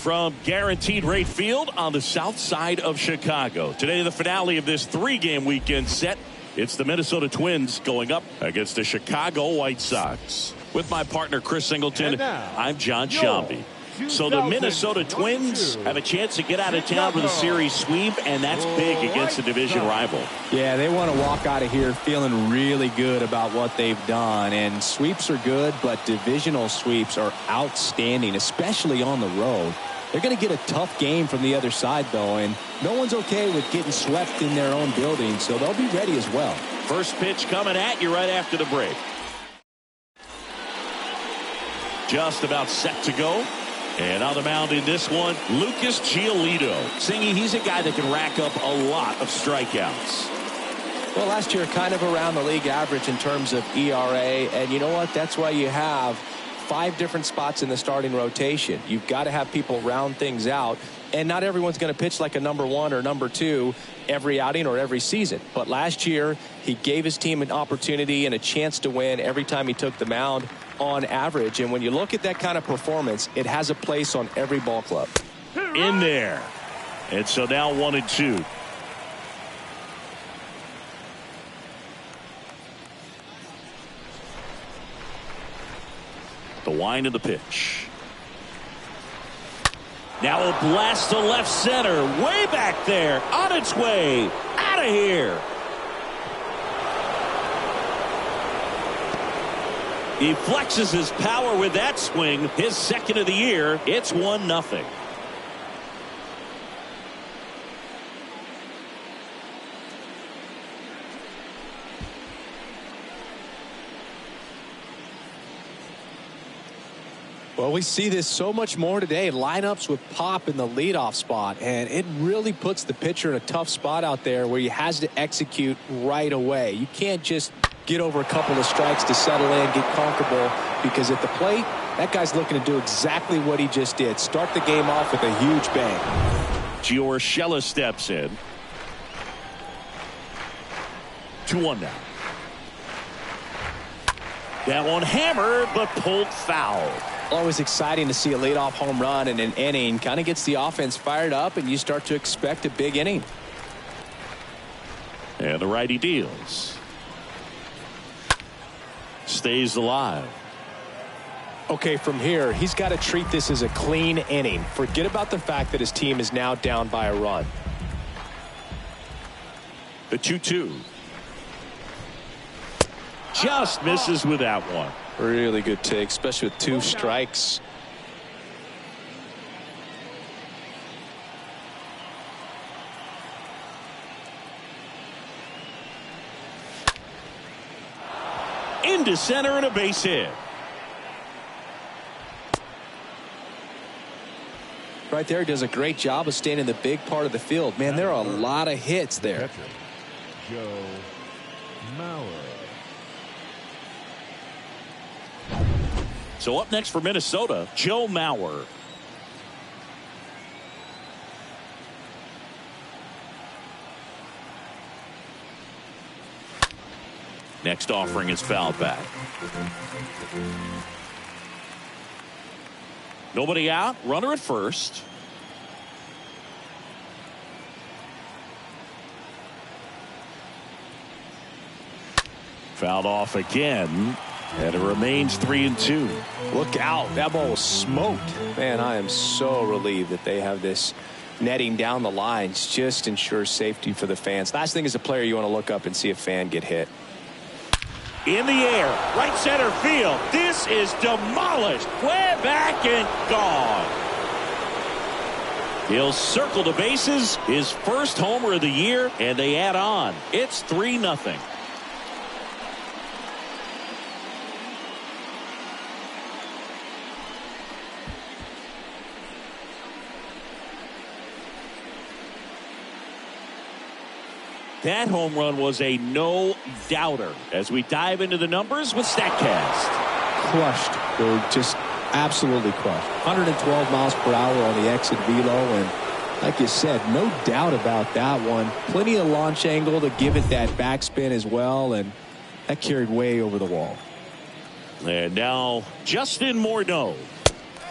from Guaranteed Rate Field on the south side of Chicago. Today, the finale of this 3-game weekend set. It's the Minnesota Twins going up against the Chicago White Sox. With my partner, Chris Singleton, I'm John Shambi. So the Minnesota Twins have a chance to get out of town with a series sweep, and that's big against a division rival. Yeah, they want to walk out of here feeling really good about what they've done. And sweeps are good, but divisional sweeps are outstanding, especially on the road. They're going to get a tough game from the other side, though, and no one's okay with getting swept in their own building, so they'll be ready as well. First pitch coming at you right after the break. Just about set to go. And on the mound in this one, Lucas Giolito. Singy, he's a guy that can rack up a lot of strikeouts. Well, last year kind of around the league average in terms of ERA. And you know what? That's why you have 5 different spots in the starting rotation. You've got to have people round things out. And not everyone's going to pitch like a number 1 or number 2 every outing or every season. But last year, he gave his team an opportunity and a chance to win every time he took the mound on average. And when you look at that kind of performance, it has a place on every ball club. In there. And so now 1-2. The wind of the pitch. Now a blast to left center. Way back there. On its way. Out of here. He flexes his power with that swing. His second of the year. It's 1-0. Well, we see this so much more today. Lineups with pop in the leadoff spot, and it really puts the pitcher in a tough spot out there where he has to execute right away. You can't just get over a couple of strikes to settle in, get comfortable, because at the plate, that guy's looking to do exactly what he just did. Start the game off with a huge bang. Giorgella steps in. 2-1 now. That one hammered, but pulled foul. Always exciting to see a leadoff home run in an inning. Kind of gets the offense fired up, and you start to expect a big inning. And the righty deals. Stays alive. Okay, from here, he's got to treat this as a clean inning. Forget about the fact that his team is now down by a run. The 2-2. Just misses with that one. Really good take, especially with 2 strikes. Into center and a base hit. Right there, he does a great job of staying in the big part of the field. Man, there are a lot of hits there. Joe Mauer. So up next for Minnesota, Joe Mauer. Next offering is fouled back. Nobody out. Runner at first. Fouled off again. And it remains 3-2. Look out. That ball was smoked. Man, I am so relieved that they have this netting down the lines. Just ensures safety for the fans. Last thing as a player, you want to look up and see a fan get hit. In the air. Right center field. This is demolished. Way back and gone. He'll circle the bases. His first homer of the year. And they add on. It's 3-0. That home run was a no-doubter. As we dive into the numbers with StatCast. Crushed. They're just absolutely crushed. 112 miles per hour on the exit velo, and like you said, no doubt about that one. Plenty of launch angle to give it that backspin as well, and that carried way over the wall. And now Justin Morneau.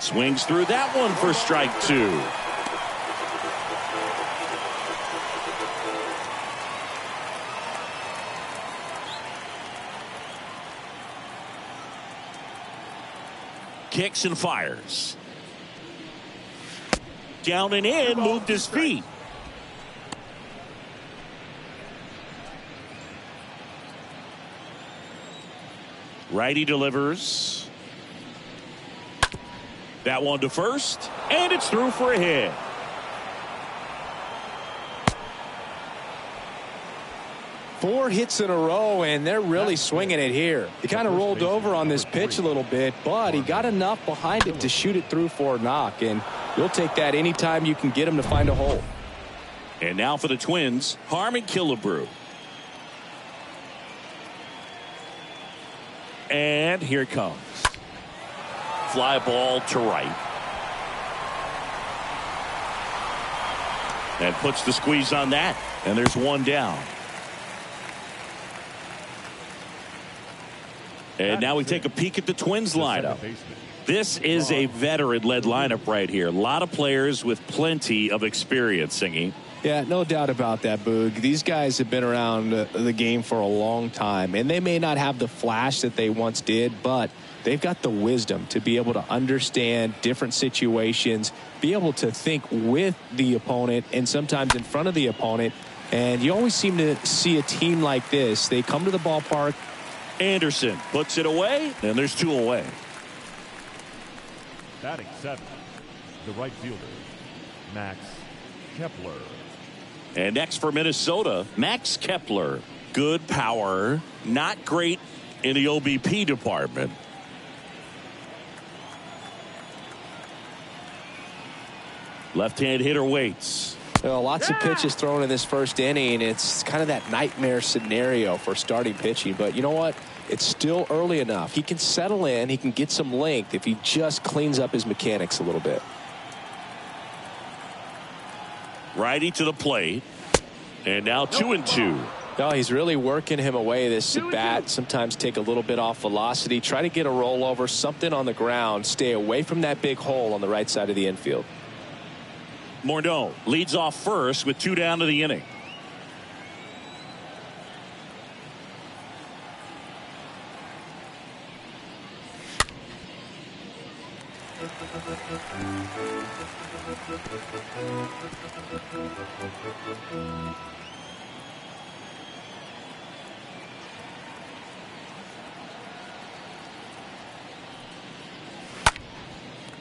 Swings through that one for strike 2. Kicks and fires. Down and in, moved his feet. Righty delivers. That one to first, and it's through for a hit. Four hits in a row, and they're really swinging it here. He kind of rolled over on this pitch a little bit, but he got enough behind it to shoot it through for a knock, and you'll take that anytime you can get him to find a hole. And now for the Twins, Harmon Killebrew. And here it comes. Fly ball to right. And puts the squeeze on that, and there's one down. And now we take a peek at the Twins lineup. This is a veteran-led lineup right here. A lot of players with plenty of experience, Singy. Yeah, no doubt about that, Boog. These guys have been around the game for a long time, and they may not have the flash that they once did, but they've got the wisdom to be able to understand different situations, be able to think with the opponent and sometimes in front of the opponent. And you always seem to see a team like this. They come to the ballpark. Anderson puts it away, and there's 2 away. Batting 7th, the right fielder, Max Kepler. And next for Minnesota, Max Kepler. Good power, not great in the OBP department. Left-hand hitter waits. Well, lots of pitches thrown in this first inning. It's kind of that nightmare scenario for starting pitching. But you know what? It's still early enough. He can settle in. He can get some length if he just cleans up his mechanics a little bit. Righty to the plate. And now 2-2. No, he's really working him away this at bat. Sometimes take a little bit off velocity. Try to get a rollover, something on the ground. Stay away from that big hole on the right side of the infield. Morneau leads off first with 2 down to the inning.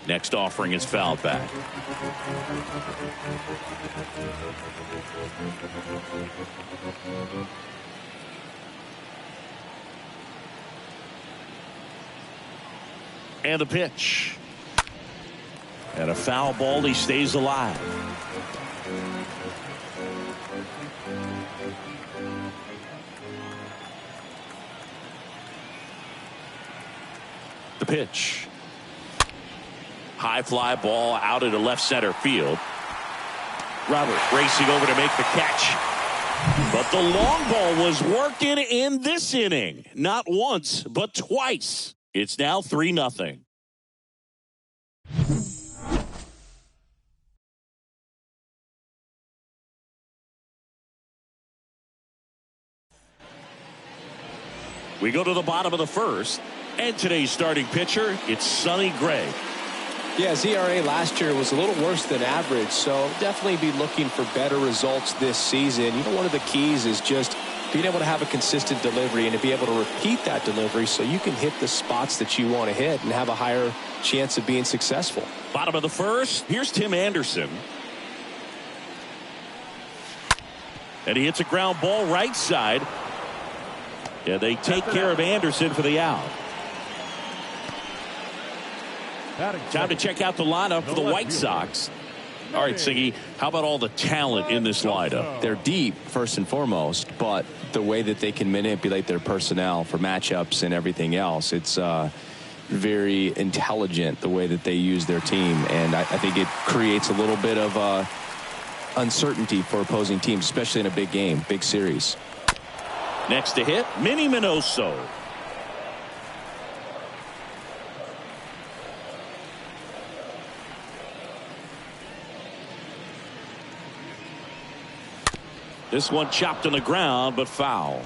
Next offering is fouled back. And the pitch. And a foul ball. He stays alive. The pitch. High fly ball out into left center field. Robert racing over to make the catch. But the long ball was working in this inning. Not once, but twice. It's now 3-0. We go to the bottom of the first. And today's starting pitcher, it's Sonny Gray. Yeah, his ERA last year was a little worse than average, so definitely be looking for better results this season. You know, one of the keys is just being able to have a consistent delivery and to be able to repeat that delivery so you can hit the spots that you want to hit and have a higher chance of being successful. Bottom of the first, here's Tim Anderson. And he hits a ground ball right side. Yeah, they take care of Anderson for the out. Time to check out the lineup for the White Sox. All right, Siggy, how about all the talent in this lineup? They're deep, first and foremost, but the way that they can manipulate their personnel for matchups and everything else, it's very intelligent the way that they use their team, and I think it creates a little bit of uncertainty for opposing teams, especially in a big game, big series. Next to hit, Minnie Minoso. This one chopped on the ground, but foul.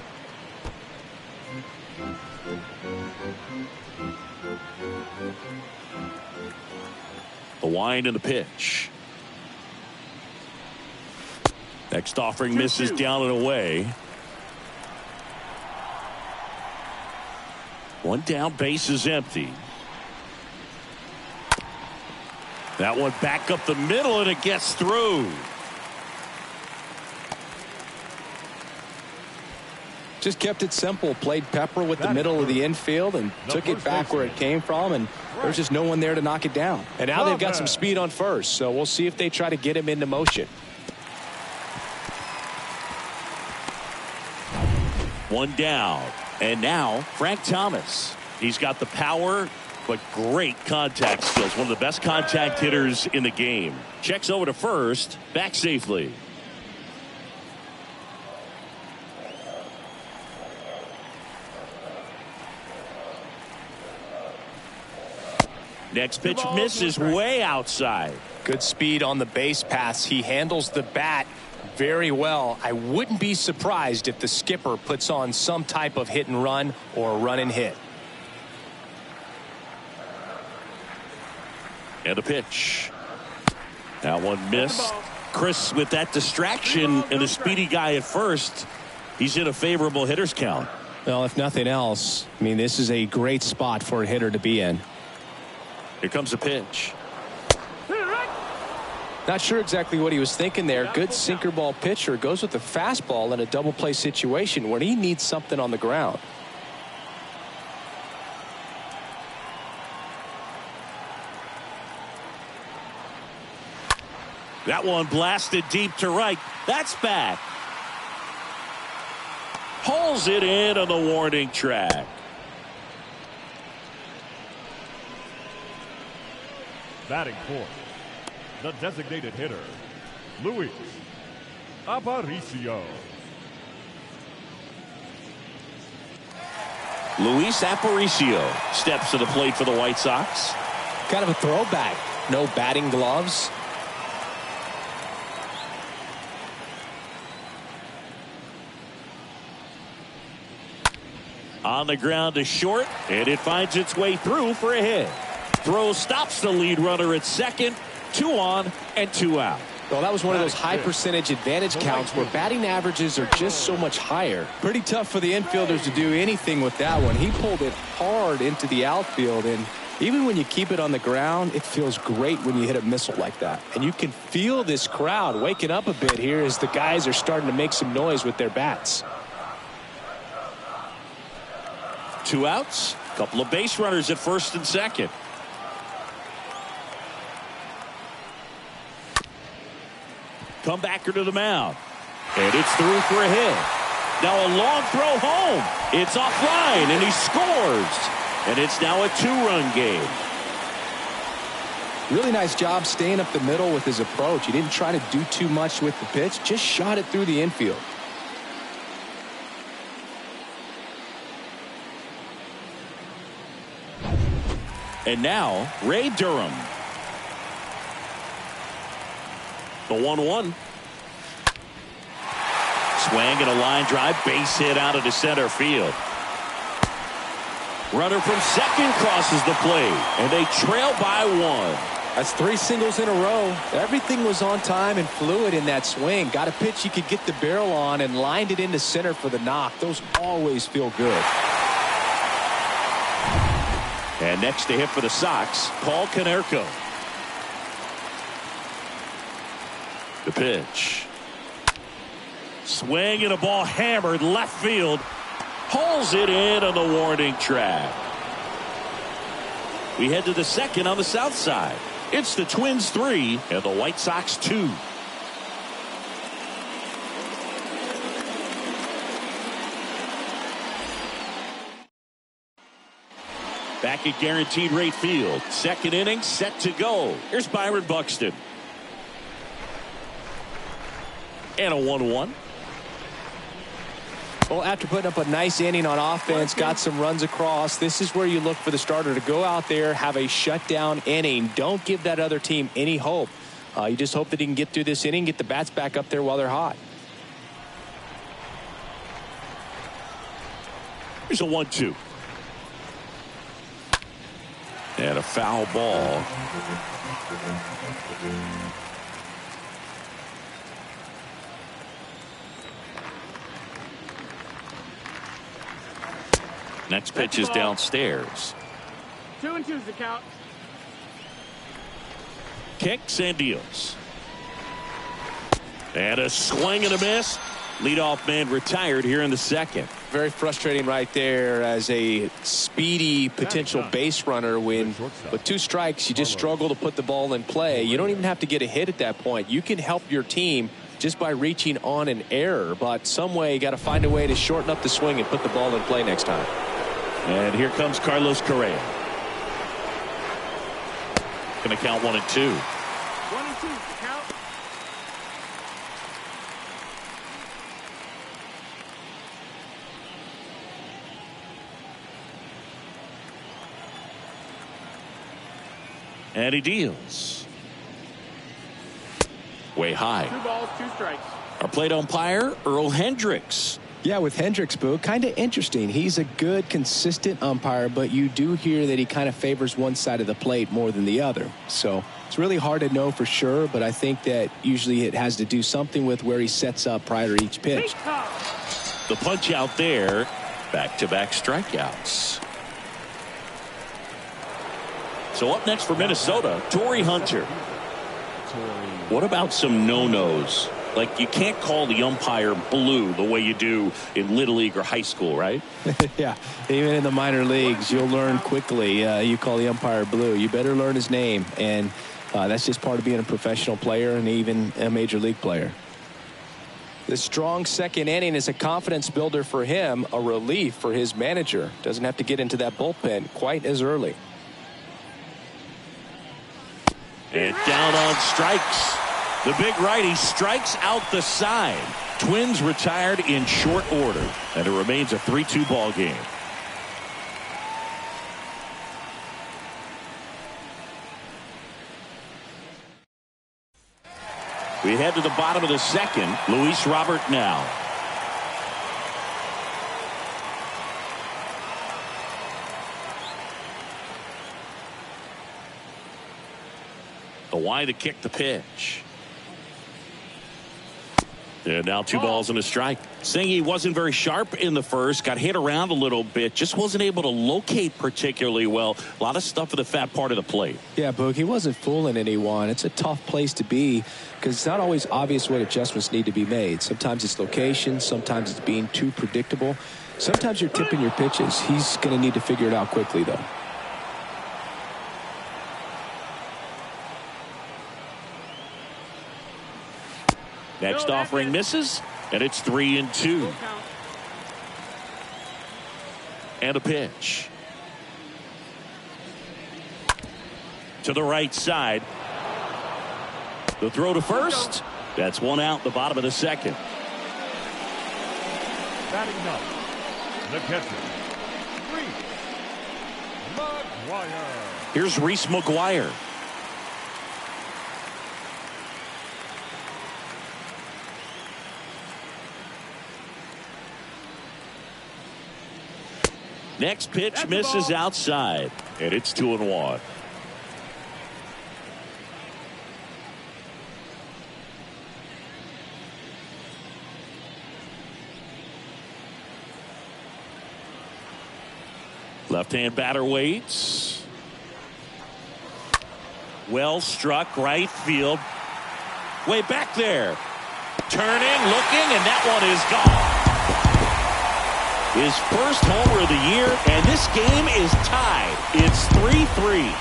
The wind and the pitch. Next offering misses down and away. One down, base is empty. That one back up the middle, and it gets through. Just kept it simple. Played pepper with the middle of the infield and took it back where it came from, and there's just no one there to knock it down. And now they've got some speed on first, so we'll see if they try to get him into motion. One down, and now Frank Thomas. He's got the power, but great contact skills. One of the best contact hitters in the game. Checks over to first, back safely. Next pitch misses way outside. Good speed on the base pass. He handles the bat very well. I wouldn't be surprised if the skipper puts on some type of hit and run or run and hit. And a pitch. That one missed. Chris, with that distraction and a speedy guy at first, he's in a favorable hitter's count. Well, if nothing else, I mean, this is a great spot for a hitter to be in. Here comes a pitch. Not sure exactly what he was thinking there. Good sinker ball pitcher goes with the fastball in a double play situation when he needs something on the ground. That one blasted deep to right. That's back. Pulls it in on the warning track. Batting fourth, the designated hitter, Luis Aparicio. Luis Aparicio steps to the plate for the White Sox. Kind of a throwback. No batting gloves. On the ground to short, and it finds its way through for a hit. Throw stops the lead runner at second. 2 on and 2 out. Well, that was one of those high percentage advantage counts where batting averages are just so much higher. Pretty tough for the infielders to do anything with that one. He pulled it hard into the outfield, and even when you keep it on the ground, it feels great when you hit a missile like that. And you can feel this crowd waking up a bit here as the guys are starting to make some noise with their bats. 2 outs. Couple of base runners at first and second. Comebacker to the mound. And it's through for a hit. Now a long throw home. It's offline, and he scores. And it's now a 2-run game. Really nice job staying up the middle with his approach. He didn't try to do too much with the pitch. Just shot it through the infield. And now, Ray Durham. The 1-1. Swing and a line drive, base hit out into center field. Runner from second crosses the plate, and they trail by 1. That's 3 singles in a row. Everything was on time and fluid in that swing. Got a pitch he could get the barrel on and lined it into center for the knock. Those always feel good. And next to hit for the Sox, Paul Konerko. The pitch. Swing and a ball hammered left field. Pulls it in on the warning track. We head to the second on the south side. It's the Twins 3 and the White Sox 2. Back at Guaranteed Rate Field. Second inning set to go. Here's Byron Buxton. And a 1-1. Well, after putting up a nice inning on offense, got some runs across, this is where you look for the starter to go out there, have a shutdown inning. Don't give that other team any hope. You just hope that he can get through this inning, get the bats back up there while they're hot. Here's a 1-2. And a foul ball. Next pitch is downstairs. 2-2's the count. Kicks and deals. And a swing and a miss. Leadoff man retired here in the second. Very frustrating right there as a speedy potential base runner when with 2 strikes you just struggle to put the ball in play. You don't even have to get a hit at that point. You can help your team just by reaching on an error, but some way you got to find a way to shorten up the swing and put the ball in play next time. And here comes Carlos Correa. Going to count 1-2. 1-2 count. And he deals. Way high. 2 balls, 2 strikes. Our plate umpire, Earl Hendricks. Yeah, with Hendricks, Boo, kind of interesting. He's a good, consistent umpire, but you do hear that he kind of favors one side of the plate more than the other. So it's really hard to know for sure, but I think that usually it has to do something with where he sets up prior to each pitch. The punch out there. Back-to-back strikeouts. So up next for Minnesota, Torrey Hunter. What about some no-nos? Like, you can't call the umpire blue the way you do in Little League or high school, right? Yeah, even in the minor leagues, you'll learn quickly. You call the umpire blue. You better learn his name, and that's just part of being a professional player and even a major league player. The strong second inning is a confidence builder for him, a relief for his manager. Doesn't have to get into that bullpen quite as early. And down on strikes. The big righty strikes out the side. Twins retired in short order, and it remains a 3-2 ball game. We head to the bottom of the second. Luis Robert now. Why to kick the pitch. And now 2 balls and a strike. Singy wasn't very sharp in the first. Got hit around a little bit. Just wasn't able to locate particularly well. A lot of stuff for the fat part of the plate. Yeah, Boog, he wasn't fooling anyone. It's a tough place to be because it's not always obvious what adjustments need to be made. Sometimes it's location. Sometimes it's being too predictable. Sometimes you're tipping your pitches. He's going to need to figure it out quickly, though. Next offering misses, and it's 3-2. And a pitch. To the right side. The throw to first. That's 1 out, the bottom of the second. Batting up, the catcher, Reese McGuire. Here's Reese McGuire. Next pitch misses outside, and it's 2-1. Left-hand batter waits. Well struck right field. Way back there. Turning, looking, and that one is gone. His first homer of the year, and this game is tied. It's 3-3.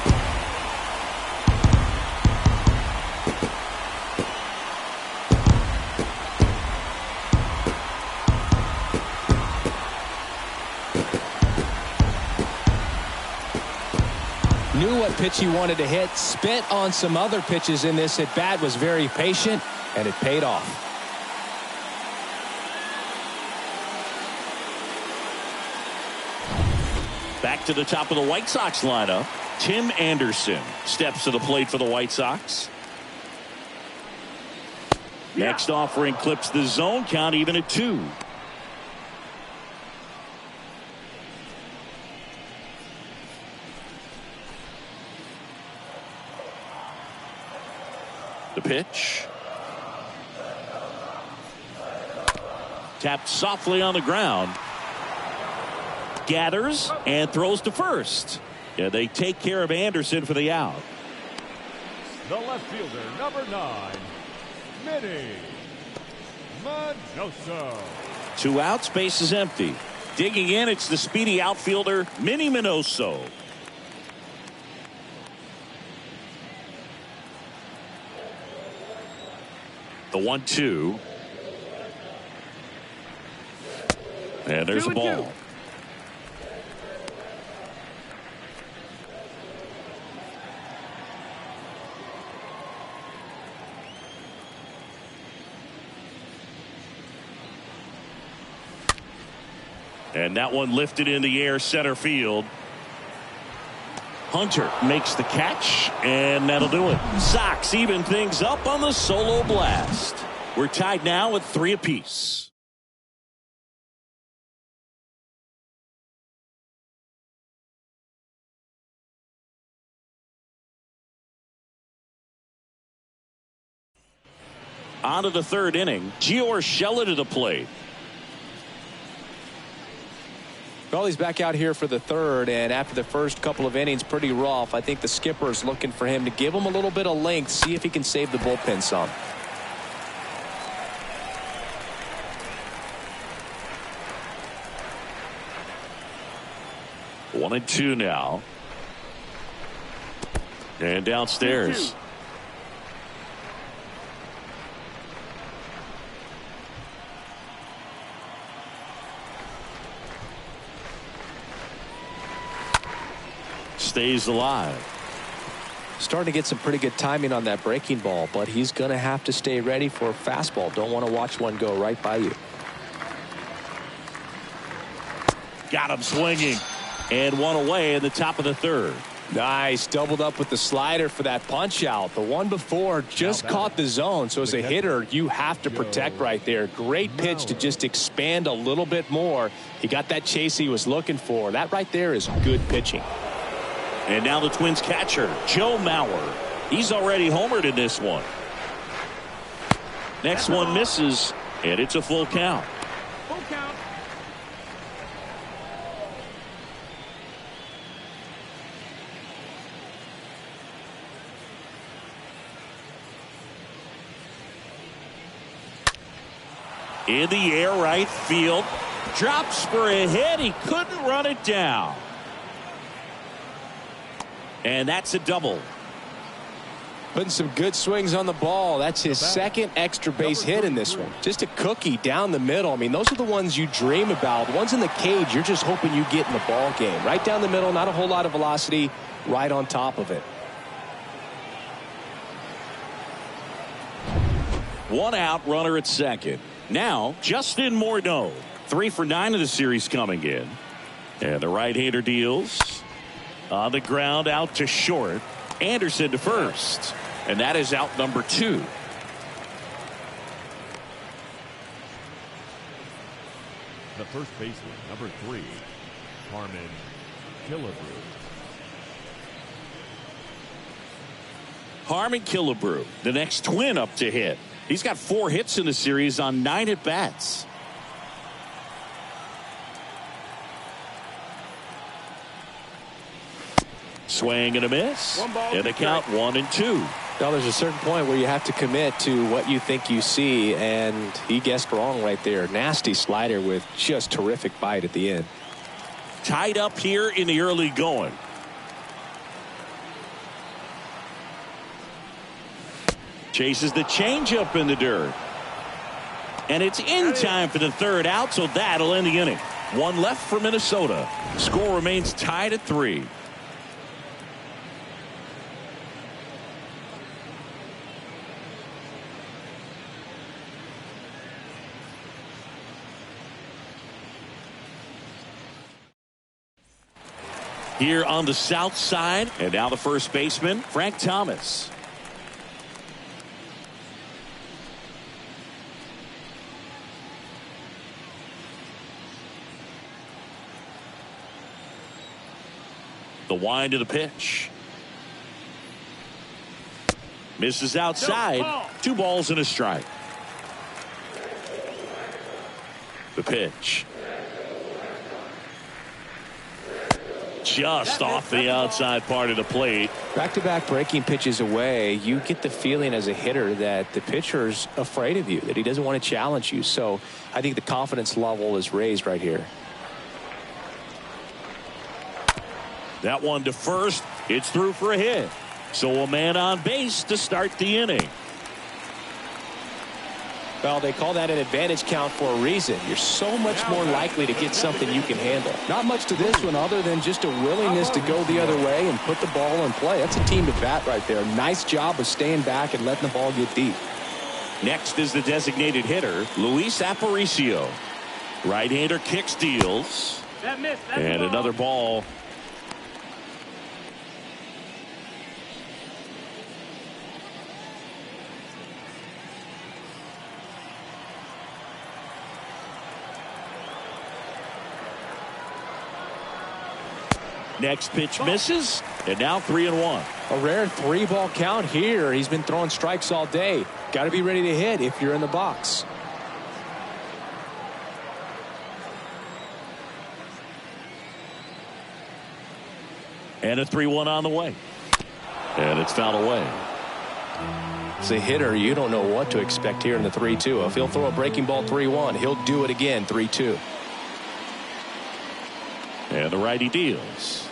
Knew what pitch he wanted to hit, spent on some other pitches in this at bat, was very patient, and it paid off. Back to the top of the White Sox lineup. Tim Anderson steps to the plate for the White Sox. Next offering clips the zone count even at 2. The pitch. Tapped softly on the ground. Gathers and throws to first. Yeah, they take care of Anderson for the out. The left fielder, number 9, Minnie Minoso. 2 outs, base is empty. Digging in, it's the speedy outfielder, Minnie Minoso. The 1-2. And there's a ball. And that one lifted in the air center field. Hunter makes the catch, and that'll do it. Sox even things up on the solo blast. We're tied now at 3 apiece. On to the 3rd inning. Gio Urshela to the plate. Well, he's back out here for the 3rd, and after the first couple of innings, pretty rough. I think the skipper's looking for him to give him a little bit of length, see if he can save the bullpen some. One and 2 now. And downstairs. 2-2. Stays alive. Starting to get some pretty good timing on that breaking ball, but he's going to have to stay ready for a fastball. Don't want to watch one go right by you. Got him swinging. And one away in the top of the 3rd. Nice. Doubled up with the slider for that punch out. The one before just caught the zone. So as a hitter, you have to protect right there. Great pitch to just expand a little bit more. He got that chase he was looking for. That right there is good pitching. And now the Twins catcher, Joe Mauer. He's already homered in this one. Next one misses, and it's a full count. Full count. In the air, right field. Drops for a hit. He couldn't run it down. And that's a double. Putting some good swings on the ball. That's his 2nd extra base hit in this one. Just a cookie down the middle. I mean, those are the ones you dream about. Ones in the cage, you're just hoping you get in the ball game. Right down the middle, not a whole lot of velocity, right on top of it. 1 out, runner at 2nd. Now, Justin Morneau. 3 for 9 of the series coming in. And the right-hander deals. On the ground, out to short. Anderson to first. And that is out number 2. The first baseman, number 3, Harmon Killebrew. Harmon Killebrew, the next Twin up to hit. He's got 4 hits in the series on 9 at-bats. Swing and a miss. And the count 1-2. Now there's a certain point where you have to commit to what you think you see, and he guessed wrong right there. Nasty slider with just terrific bite at the end. Tied up here in the early going. Chases the changeup in the dirt. And it's in time for the 3rd out, so that'll end the inning. 1 left for Minnesota. Score remains tied at 3. Here on the south side, and now the first baseman, Frank Thomas. The wind of the pitch. Misses outside. 2 balls and a strike. The pitch. Just off the outside part of the plate. Back-to-back breaking pitches away, you get the feeling as a hitter that the pitcher's afraid of you, that he doesn't want to challenge you. So I think the confidence level is raised right here. That one to first. It's through for a hit. So a man on base to start the inning. Well, they call that an advantage count for a reason. You're so much more likely to get something you can handle. Not much to this one other than just a willingness to go the other way and put the ball in play. That's a team at bat right there. Nice job of staying back and letting the ball get deep. Next is the designated hitter, Luis Aparicio. Right-hander kick steals. That missed. That's And the ball. another ball. Next pitch misses, and now 3-1. A rare 3-ball count here. He's been throwing strikes all day. Got to be ready to hit if you're in the box. And a 3-1 on the way. And it's fouled away. As a hitter, you don't know what to expect here in the 3-2. If he'll throw a breaking ball 3-1, he'll do it again 3-2. And the righty deals.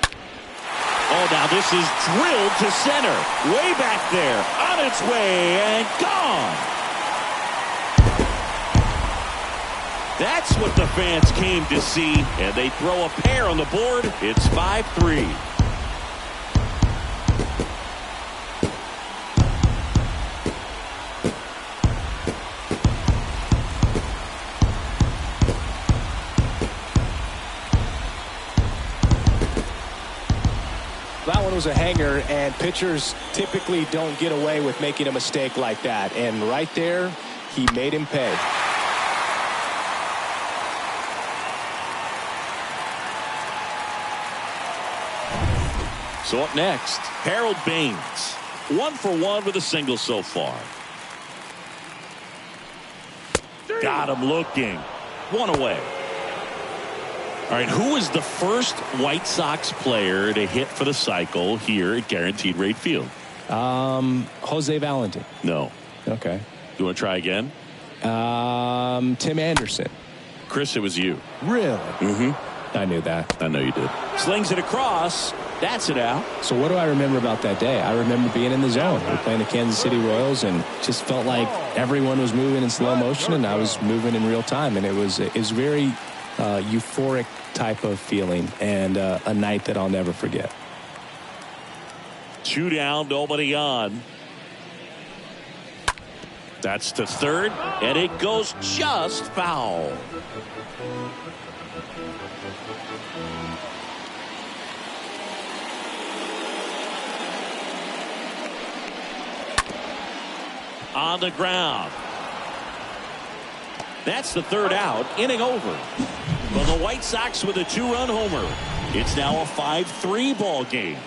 Oh, now this is drilled to center. Way back there. On its way and gone. That's what the fans came to see. And they throw a pair on the board. It's 5-3. That one was a hanger, and pitchers typically don't get away with making a mistake like that. And right there, he made him pay. So up next, Harold Baines. 1 for 1 with a single so far. Got him looking. 1 away. All right, who is the first White Sox player to hit for the cycle here at Guaranteed Rate Field? Jose Valentin. No. Okay. You want to try again? Tim Anderson. Chris, it was you. Really? Mm-hmm. I knew that. I know you did. Slings it across. That's it out. So what do I remember about that day? I remember being in the zone. We were playing the Kansas City Royals and just felt like everyone was moving in slow motion and I was moving in real time. And it was very euphoric type of feeling and a night that I'll never forget. 2 down, nobody on. That's to third, and it goes just foul. On the ground. That's the third out, inning over. But the White Sox with a 2-run homer. It's now a 5-3 ball game.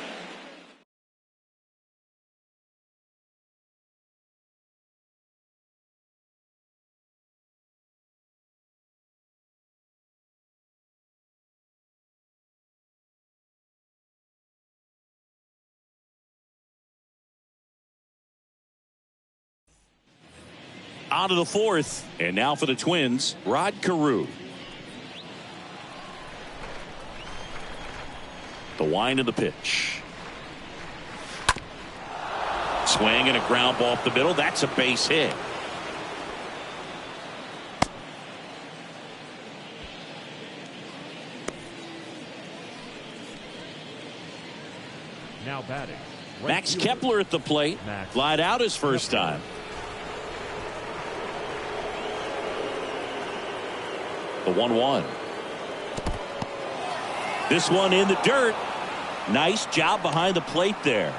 On to the 4th, and now for the Twins, Rod Carew. The wind of the pitch. Swing and a ground ball up the middle. That's a base hit. Now batting. Right Max fielder. Kepler at the plate. Max. Flied out his first time. The 1-1. This one in the dirt. Nice job behind the plate there.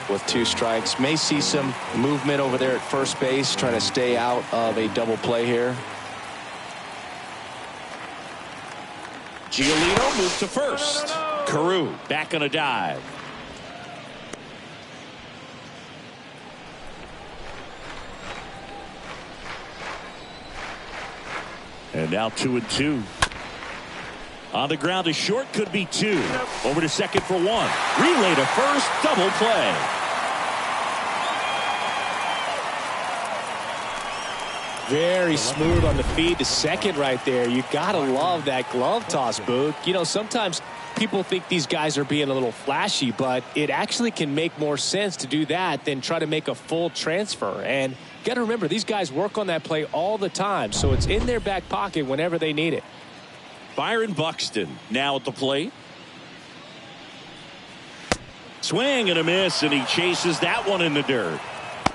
With 2 strikes, may see some movement over there at first base, trying to stay out of a double play here. Giolito moves to first. Carew back on a dive. And now 2-2. On the ground to short, could be 2. Over to second for 1. Relay to first, double play. Very smooth on the feed to second right there. You gotta love that glove toss, Boog. You know, sometimes people think these guys are being a little flashy, but it actually can make more sense to do that than try to make a full transfer. And you gotta remember, these guys work on that play all the time, so it's in their back pocket whenever they need it. Byron Buxton now at the plate. Swing and a miss, and he chases that one in the dirt.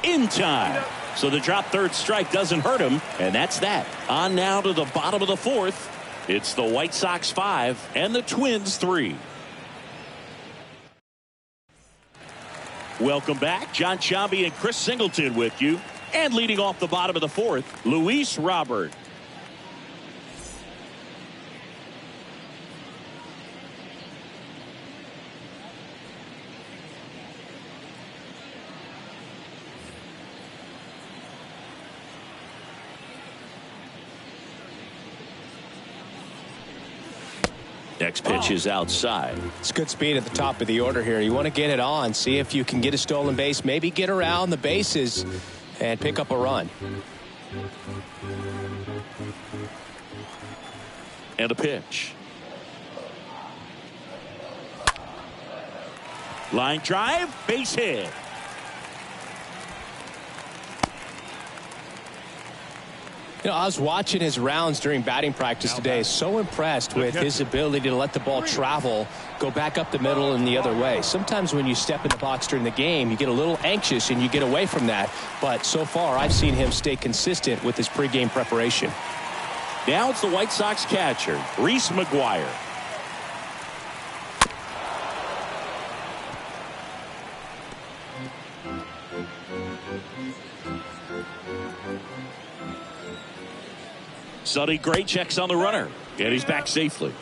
In time. So the drop third strike doesn't hurt him, and that's that. On now to the bottom of the 4th. It's the White Sox 5 and the Twins 3. Welcome back. John Chambi and Chris Singleton with you. And leading off the bottom of the 4th, Luis Robert. Next pitch is outside. It's good speed at the top of the order here. You want to get it on, see if you can get a stolen base, maybe get around the bases and pick up a run. And a pitch. Line drive, base hit. You know, I was watching his rounds during batting practice today. So impressed with his ability to let the ball travel, go back up the middle and the other way. Sometimes when you step in the box during the game, you get a little anxious and you get away from that. But so far, I've seen him stay consistent with his pregame preparation. Now it's the White Sox catcher, Reese McGuire. Sonny Gray checks on the runner, and he's back safely.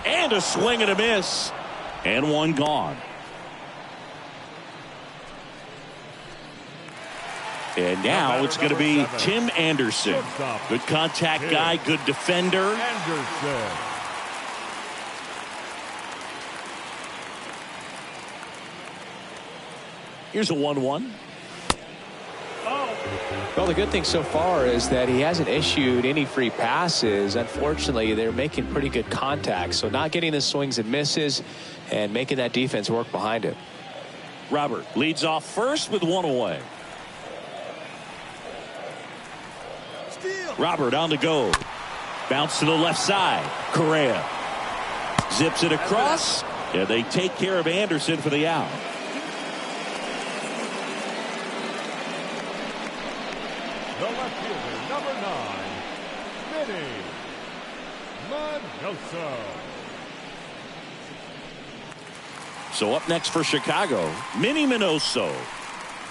And a swing and a miss, and one gone. And now it's going to be Tim Anderson. Good contact guy, good defender. Here's a 1-1. Well, the good thing so far is that he hasn't issued any free passes. Unfortunately, they're making pretty good contact. So not getting the swings and misses and making that defense work behind it. Robert leads off first with 1 away. Robert on the go. Bounce to the left side. Correa zips it across. Yeah, they take care of Anderson for the out. The left fielder, number 9, Vinny Minoso. So up next for Chicago, Minnie Minoso.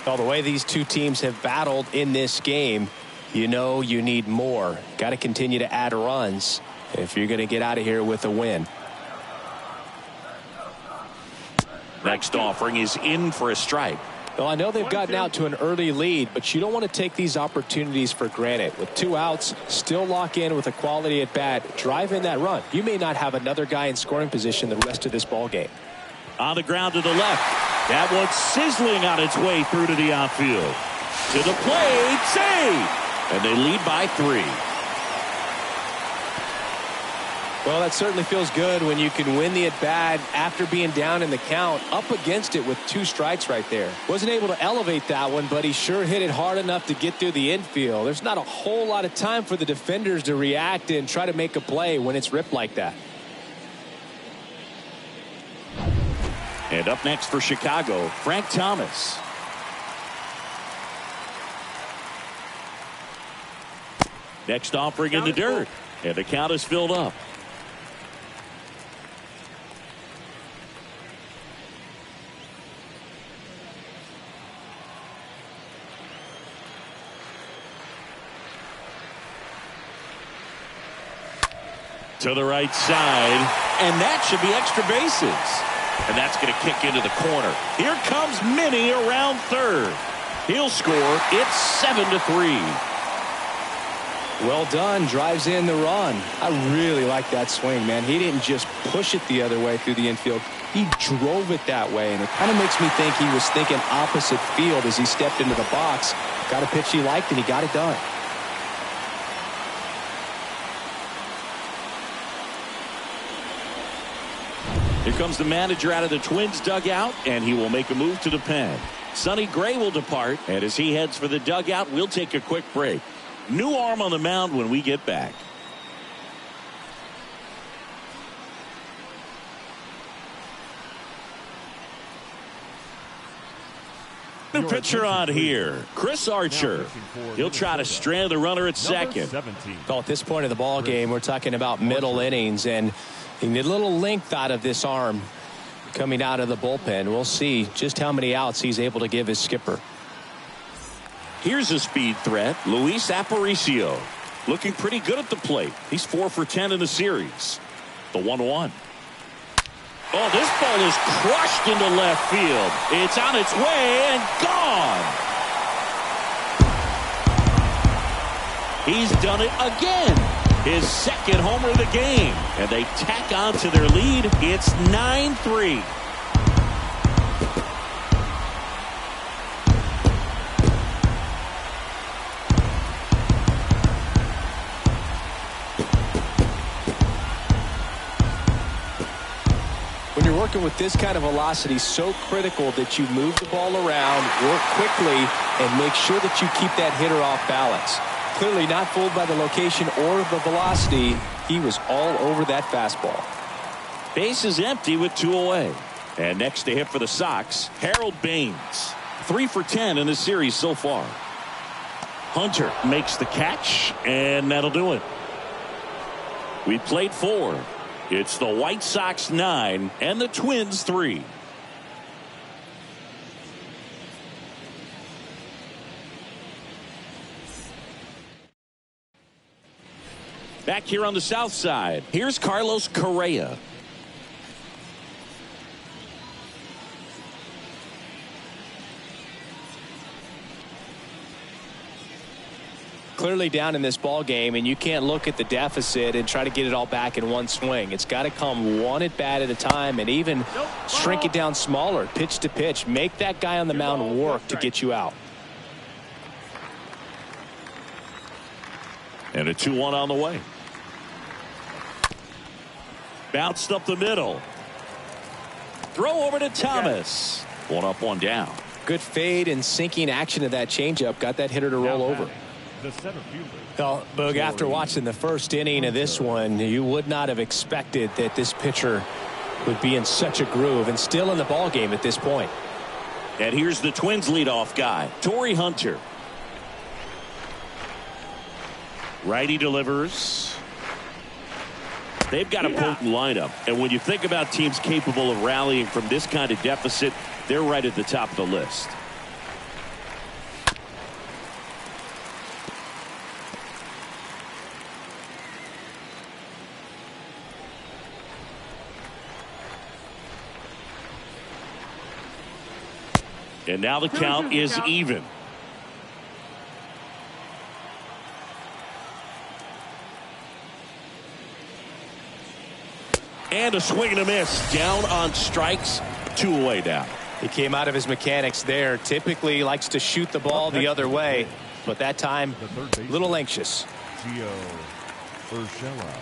Well, the way these two teams have battled in this game, you know you need more. Got to continue to add runs if you're going to get out of here with a win. Next offering is in for a strike. Well, I know they've gotten out to an early lead, but you don't want to take these opportunities for granted. With 2 outs, still lock in with a quality at bat, drive in that run. You may not have another guy in scoring position the rest of this ball game. On the ground to the left. That one's sizzling on its way through to the outfield. To the plate, save! And they lead by 3. Well, that certainly feels good when you can win the at-bat after being down in the count, up against it with 2 strikes right there. Wasn't able to elevate that one, but he sure hit it hard enough to get through the infield. There's not a whole lot of time for the defenders to react and try to make a play when it's ripped like that. And up next for Chicago, Frank Thomas. Next offering in the dirt. And the count is filled up. To the right side, and that should be extra bases. And that's going to kick into the corner. Here comes Minnie around third. He'll score. It's 7-3. Well done. Drives in the run. I really like that swing, man. He didn't just push it the other way through the infield. He drove it that way, and it kind of makes me think he was thinking opposite field as he stepped into the box. Got a pitch he liked, and he got it done. Here comes the manager out of the Twins dugout, and he will make a move to the pen. Sonny Gray will depart, and as he heads for the dugout, we'll take a quick break. New arm on the mound when we get back. New pitcher on here, Chris Archer. He'll try to strand the runner at second. Well, at this point of the ball game, we're talking about middle innings, and you need a little length out of this arm coming out of the bullpen. We'll see just how many outs he's able to give his skipper. Here's a speed threat, Luis Aparicio. Looking pretty good at the plate. He's 4 for 10 in the series. The 1-1. Oh, this ball is crushed into left field. It's on its way and gone. He's done it again. His second homer of the game. And they tack on to their lead. It's 9-3. When you're working with this kind of velocity, so critical that you move the ball around, work quickly, and make sure that you keep that hitter off balance. Clearly not fooled by the location or the velocity. He was all over that fastball. Base is empty with 2 away. And next to hit for the Sox, Harold Baines. 3 for 10 in the series so far. Hunter makes the catch, and that'll do it. We played 4. It's the White Sox 9 and the Twins 3. Back here on the south side, here's Carlos Correa. Clearly down in this ball game, and you can't look at the deficit and try to get it all back in one swing. It's got to come one at bat at a time, and even shrink it down smaller, pitch to pitch. Make that guy on the mound work to get you out. And a 2-1 on the way. Bounced up the middle. Throw over to Thomas. 1 up, 1 down. Good fade and sinking action of that changeup. Got that hitter to roll over. The center fielder. Well, Boog, after watching the first inning of this one, you would not have expected that this pitcher would be in such a groove and still in the ball game at this point. And here's the Twins leadoff guy, Torrey Hunter. Righty delivers. They've got a potent lineup, and when you think about teams capable of rallying from this kind of deficit, they're right at the top of the list. And now the count is even. And a swing and a miss. Down on strikes. 2 away now. He came out of his mechanics there. Typically likes to shoot the ball the other way, but that time a little anxious. Gio Urshela.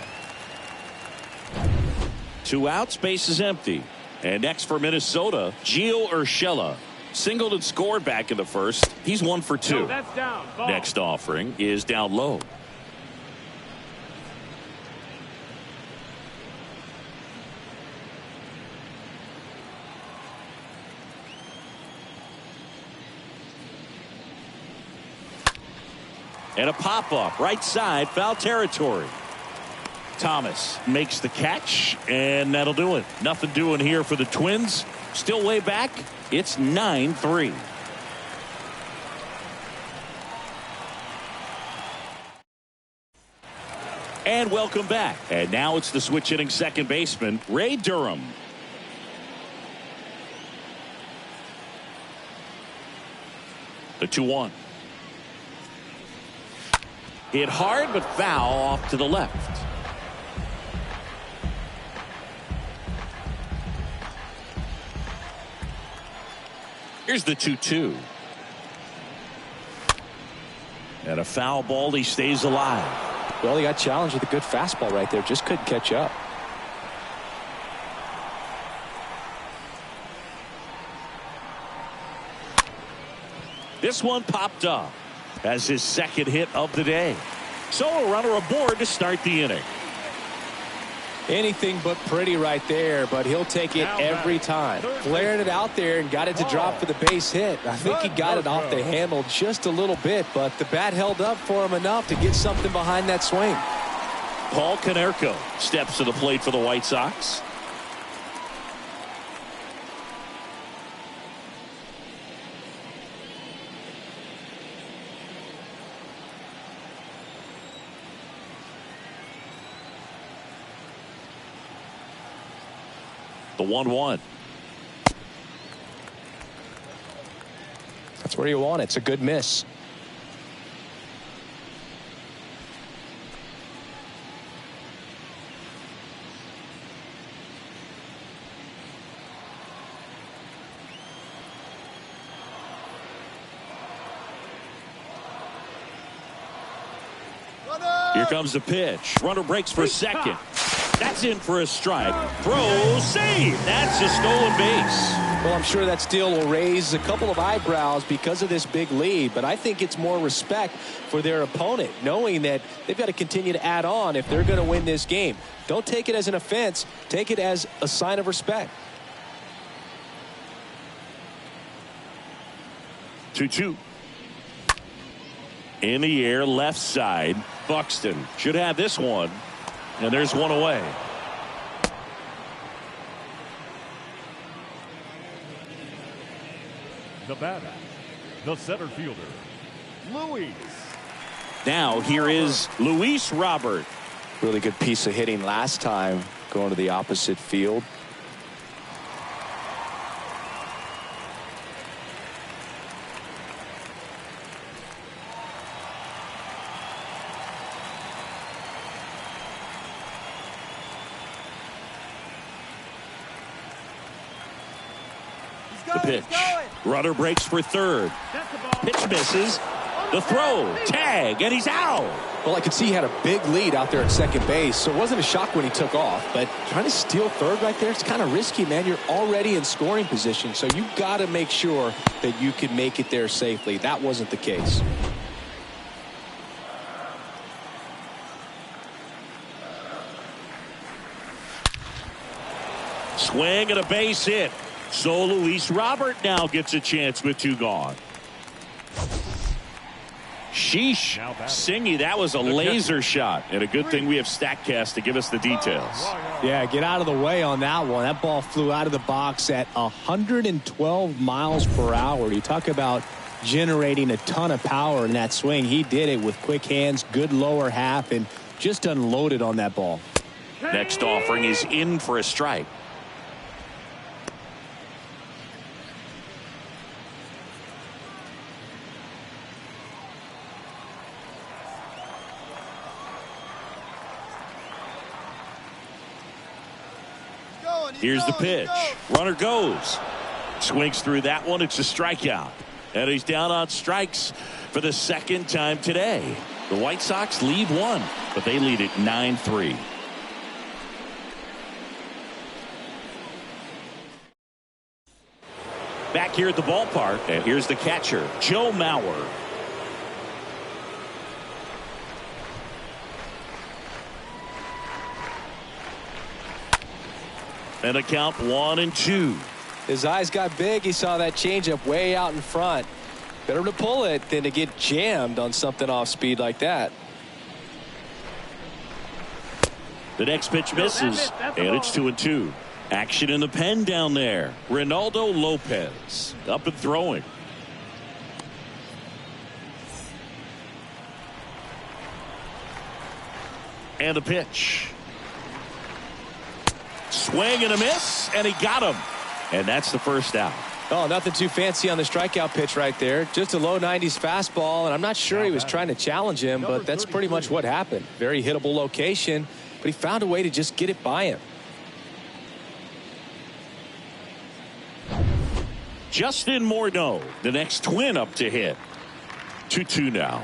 2 outs, base is empty. And next for Minnesota, Gio Urshela. Singled and scored back in the first. He's 1 for 2. No, that's down. Ball. Next offering is down low. And a pop-up right side, foul territory. Thomas makes the catch, and that'll do it. Nothing doing here for the Twins. Still way back. It's 9-3. And welcome back. And now it's the switch hitting second baseman, Ray Durham. The 2-1. Hit hard, but foul off to the left. Here's the 2-2. And a foul ball. He stays alive. Well, he got challenged with a good fastball right there. Just couldn't catch up. This one popped up as his second hit of the day. So a runner aboard to start the inning. Anything but pretty right there, but he'll take it every time. Flared it out there and got it to drop for the base hit. I think he got it off the handle just a little bit, but the bat held up for him enough to get something behind that swing. Paul Konerko steps to the plate for the White Sox. The 1-1. That's where you want it. It's a good miss. Here comes the pitch. Runner breaks for second. That's in for a strike. Throw, save. That's a stolen base. Well, I'm sure that steal will raise a couple of eyebrows because of this big lead, but I think it's more respect for their opponent, knowing that they've got to continue to add on if they're going to win this game. Don't take it as an offense. Take it as a sign of respect. 2-2. In the air, left side. Buxton should have this one. And there's one away. The batter, the center fielder, Luis. Now here is Luis Robert. Really good piece of hitting last time, going to the opposite field. The pitch. Runner breaks for third. Pitch misses. The throw. Tag. And he's out. Well, I could see he had a big lead out there at second base, so it wasn't a shock when he took off. But trying to steal third right there, it's kind of risky, man. You're already in scoring position, so you've got to make sure that you can make it there safely. That wasn't the case. Swing and a base hit. So Luis Robert now gets a chance with two gone. Sheesh. Singy, that was a laser shot. And a good thing we have StatCast to give us the details. Yeah, get out of the way on that one. That ball flew out of the box at 112 miles per hour. You talk about generating a ton of power in that swing. He did it with quick hands, good lower half, and just unloaded on that ball. Next offering is in for a strike. Here's the pitch. Runner goes. Swings through that one. It's a strikeout. And he's down on strikes for the second time today. The White Sox lead one, but they lead it 9-3. Back here at the ballpark, and here's the catcher, Joe Mauer. And a count 1-2. His eyes got big. He saw that changeup way out in front. Better to pull it than to get jammed on something off speed like that. The next pitch misses, and it's 2-2. Action in the pen down there. Ronaldo Lopez up and throwing. And the pitch. Swing and a miss, and he got him. And that's the first out. Oh, nothing too fancy on the strikeout pitch right there. Just a low 90s fastball, and I'm not sure he was trying to challenge him, but that's pretty much what happened. Very hittable location, but he found a way to just get it by him. Justin Morneau, the next Twin up to hit. 2-2 now.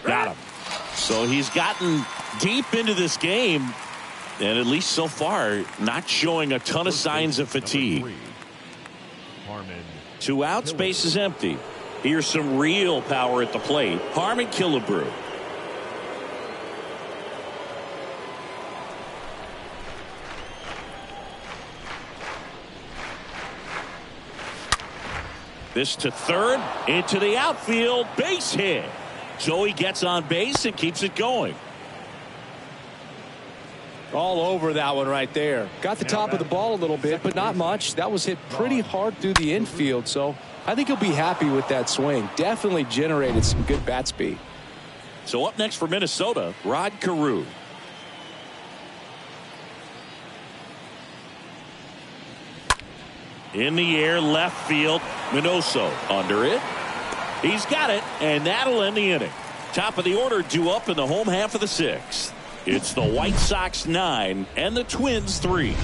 Got him. So he's gotten deep into this game, and at least so far, not showing a ton of signs of fatigue. 2 outs, base is empty. Here's some real power at the plate. Harmon Killebrew. This to third, into the outfield, base hit. So he gets on base and keeps it going. All over that one right there. Got the top of the ball a little bit, but not much. That was hit pretty hard through the infield, so I think he'll be happy with that swing. Definitely generated some good bat speed. So up next for Minnesota, Rod Carew. In the air, left field. Minoso under it. He's got it, and that'll end the inning. Top of the order due up in the home half of the 6th. It's the White Sox 9 and the Twins 3.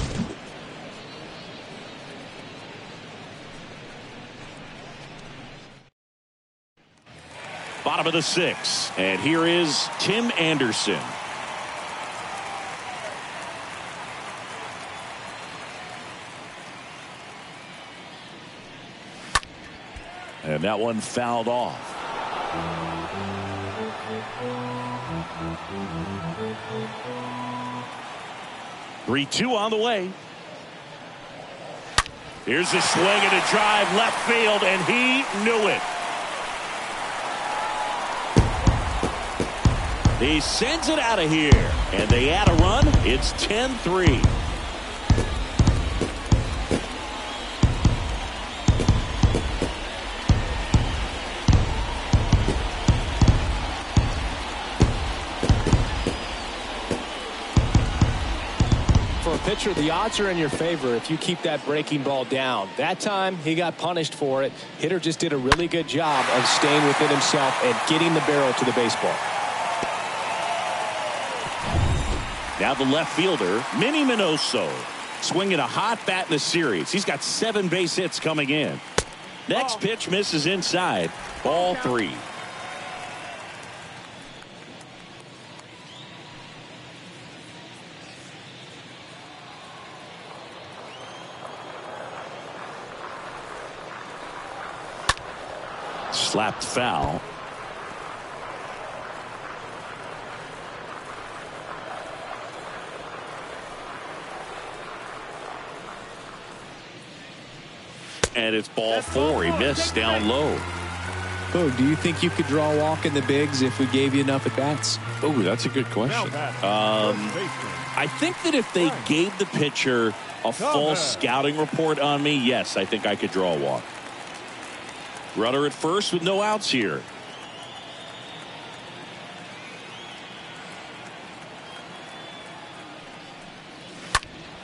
Bottom of the 6th, and here is Tim Anderson. And that one fouled off. Three-two on the way. Here's a swing and a drive left field, and he knew it. He sends it out of here, and they add a run. It's 10-3. Pitcher, the odds are in your favor if you keep that breaking ball down. That time he got punished for it. Hitter just did a really good job of staying within himself and getting the barrel to the baseball. Now the left fielder, Minnie Minoso, swinging a hot bat in the series. He's got 7 base hits coming in. Next pitch misses inside. Ball 3. Slapped foul. And it's ball 4. He missed down low. Oh, do you think you could draw a walk in the bigs if we gave you enough at bats? Oh, that's a good question. I think that if they gave the pitcher a full scouting report on me, yes, I think I could draw a walk. Runner at first with no outs here.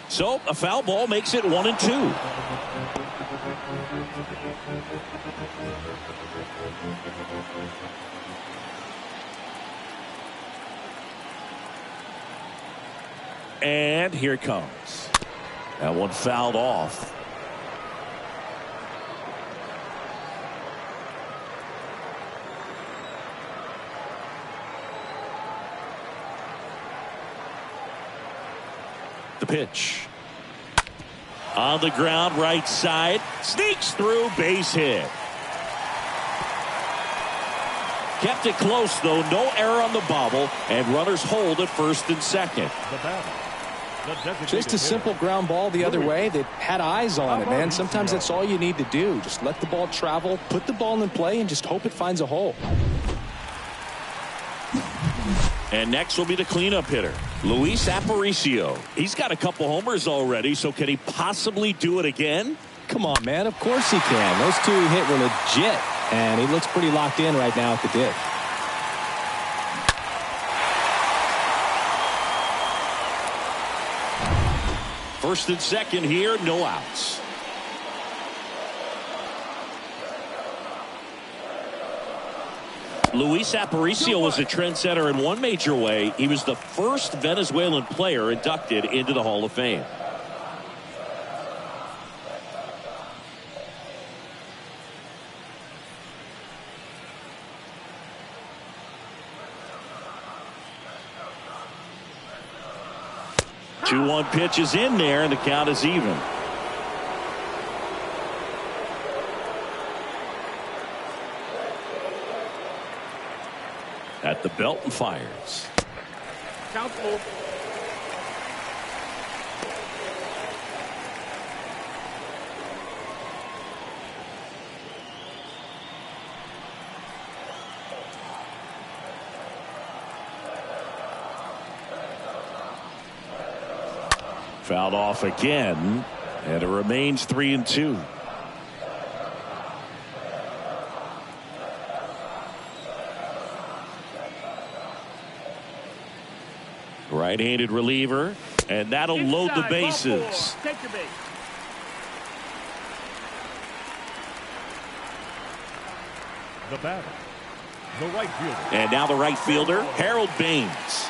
So a foul ball makes it 1-2. And here it comes. That one fouled off. The pitch. On the ground, right side. Sneaks through, base hit. Kept it close, though. No error on the bobble, and runners hold at first and second. Just a simple ground ball the other way that had eyes on it, man. Sometimes that's all you need to do. Just let the ball travel, put the ball in play, and just hope it finds a hole. And next will be the cleanup hitter, Luis Aparicio. He's got a couple homers already, so can he possibly do it again? Come on, man. Of course he can. Those two he hit were legit, and he looks pretty locked in right now at the dish. First and second here, no outs. Luis Aparicio was a trendsetter in one major way. He was the first Venezuelan player inducted into the Hall of Fame. Two-one pitch is in there, and the count is even. At the belt and fires. Count full. Fouled off again, and it remains 3-2. Right-handed reliever, and that'll load the bases. Take your base. The batter, the right fielder. And now the right fielder, Harold Baines.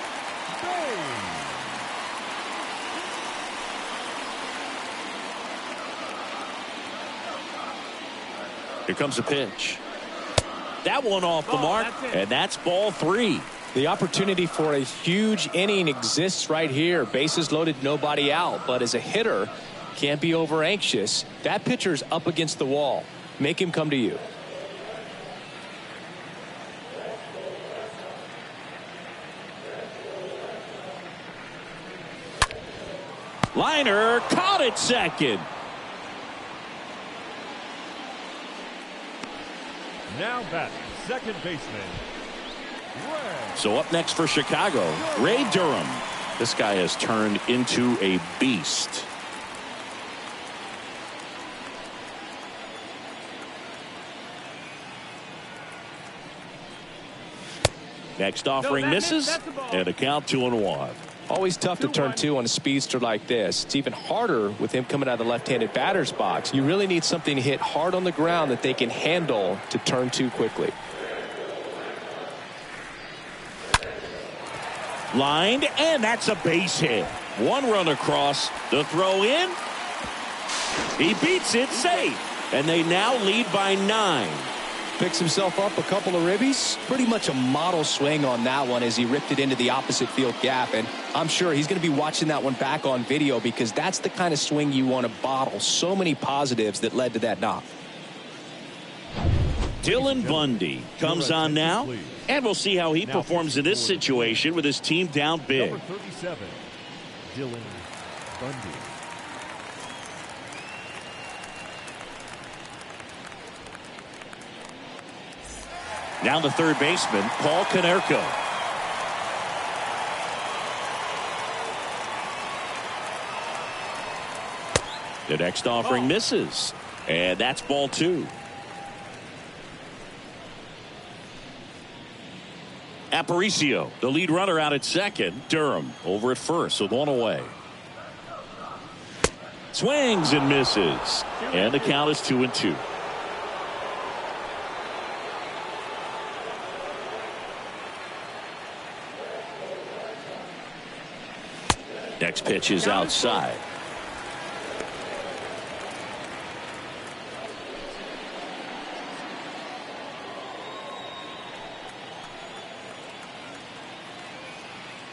Here comes a pitch. That one off the mark, and that's ball 3. The opportunity for a huge inning exists right here. Bases loaded, nobody out. But as a hitter, can't be over anxious. That pitcher's up against the wall. Make him come to you. Liner caught it second. Now batting, second baseman. So up next for Chicago, Ray Durham. This guy has turned into a beast. Next offering misses, and a count 2-1. Always tough to turn 2 on a speedster like this. It's even harder with him coming out of the left-handed batter's box. You really need something to hit hard on the ground that they can handle to turn 2 quickly. Lined, and that's a base hit. One run across, the throw in. He beats it safe, and they now lead by 9. Picks himself up a couple of ribbies. Pretty much a model swing on that one as he ripped it into the opposite field gap. And I'm sure he's going to be watching that one back on video because that's the kind of swing you want to bottle. So many positives that led to that knock. Dylan Bundy comes on now, and we'll see how he performs in this situation with his team down big. Number 37, Dylan Bundy. Now the third baseman, Paul Konerko. The next offering misses, and that's ball 2. Aparicio, the lead runner out at second. Durham over at first with 1 away. Swings and misses, and the count is 2-2. Next pitch is outside.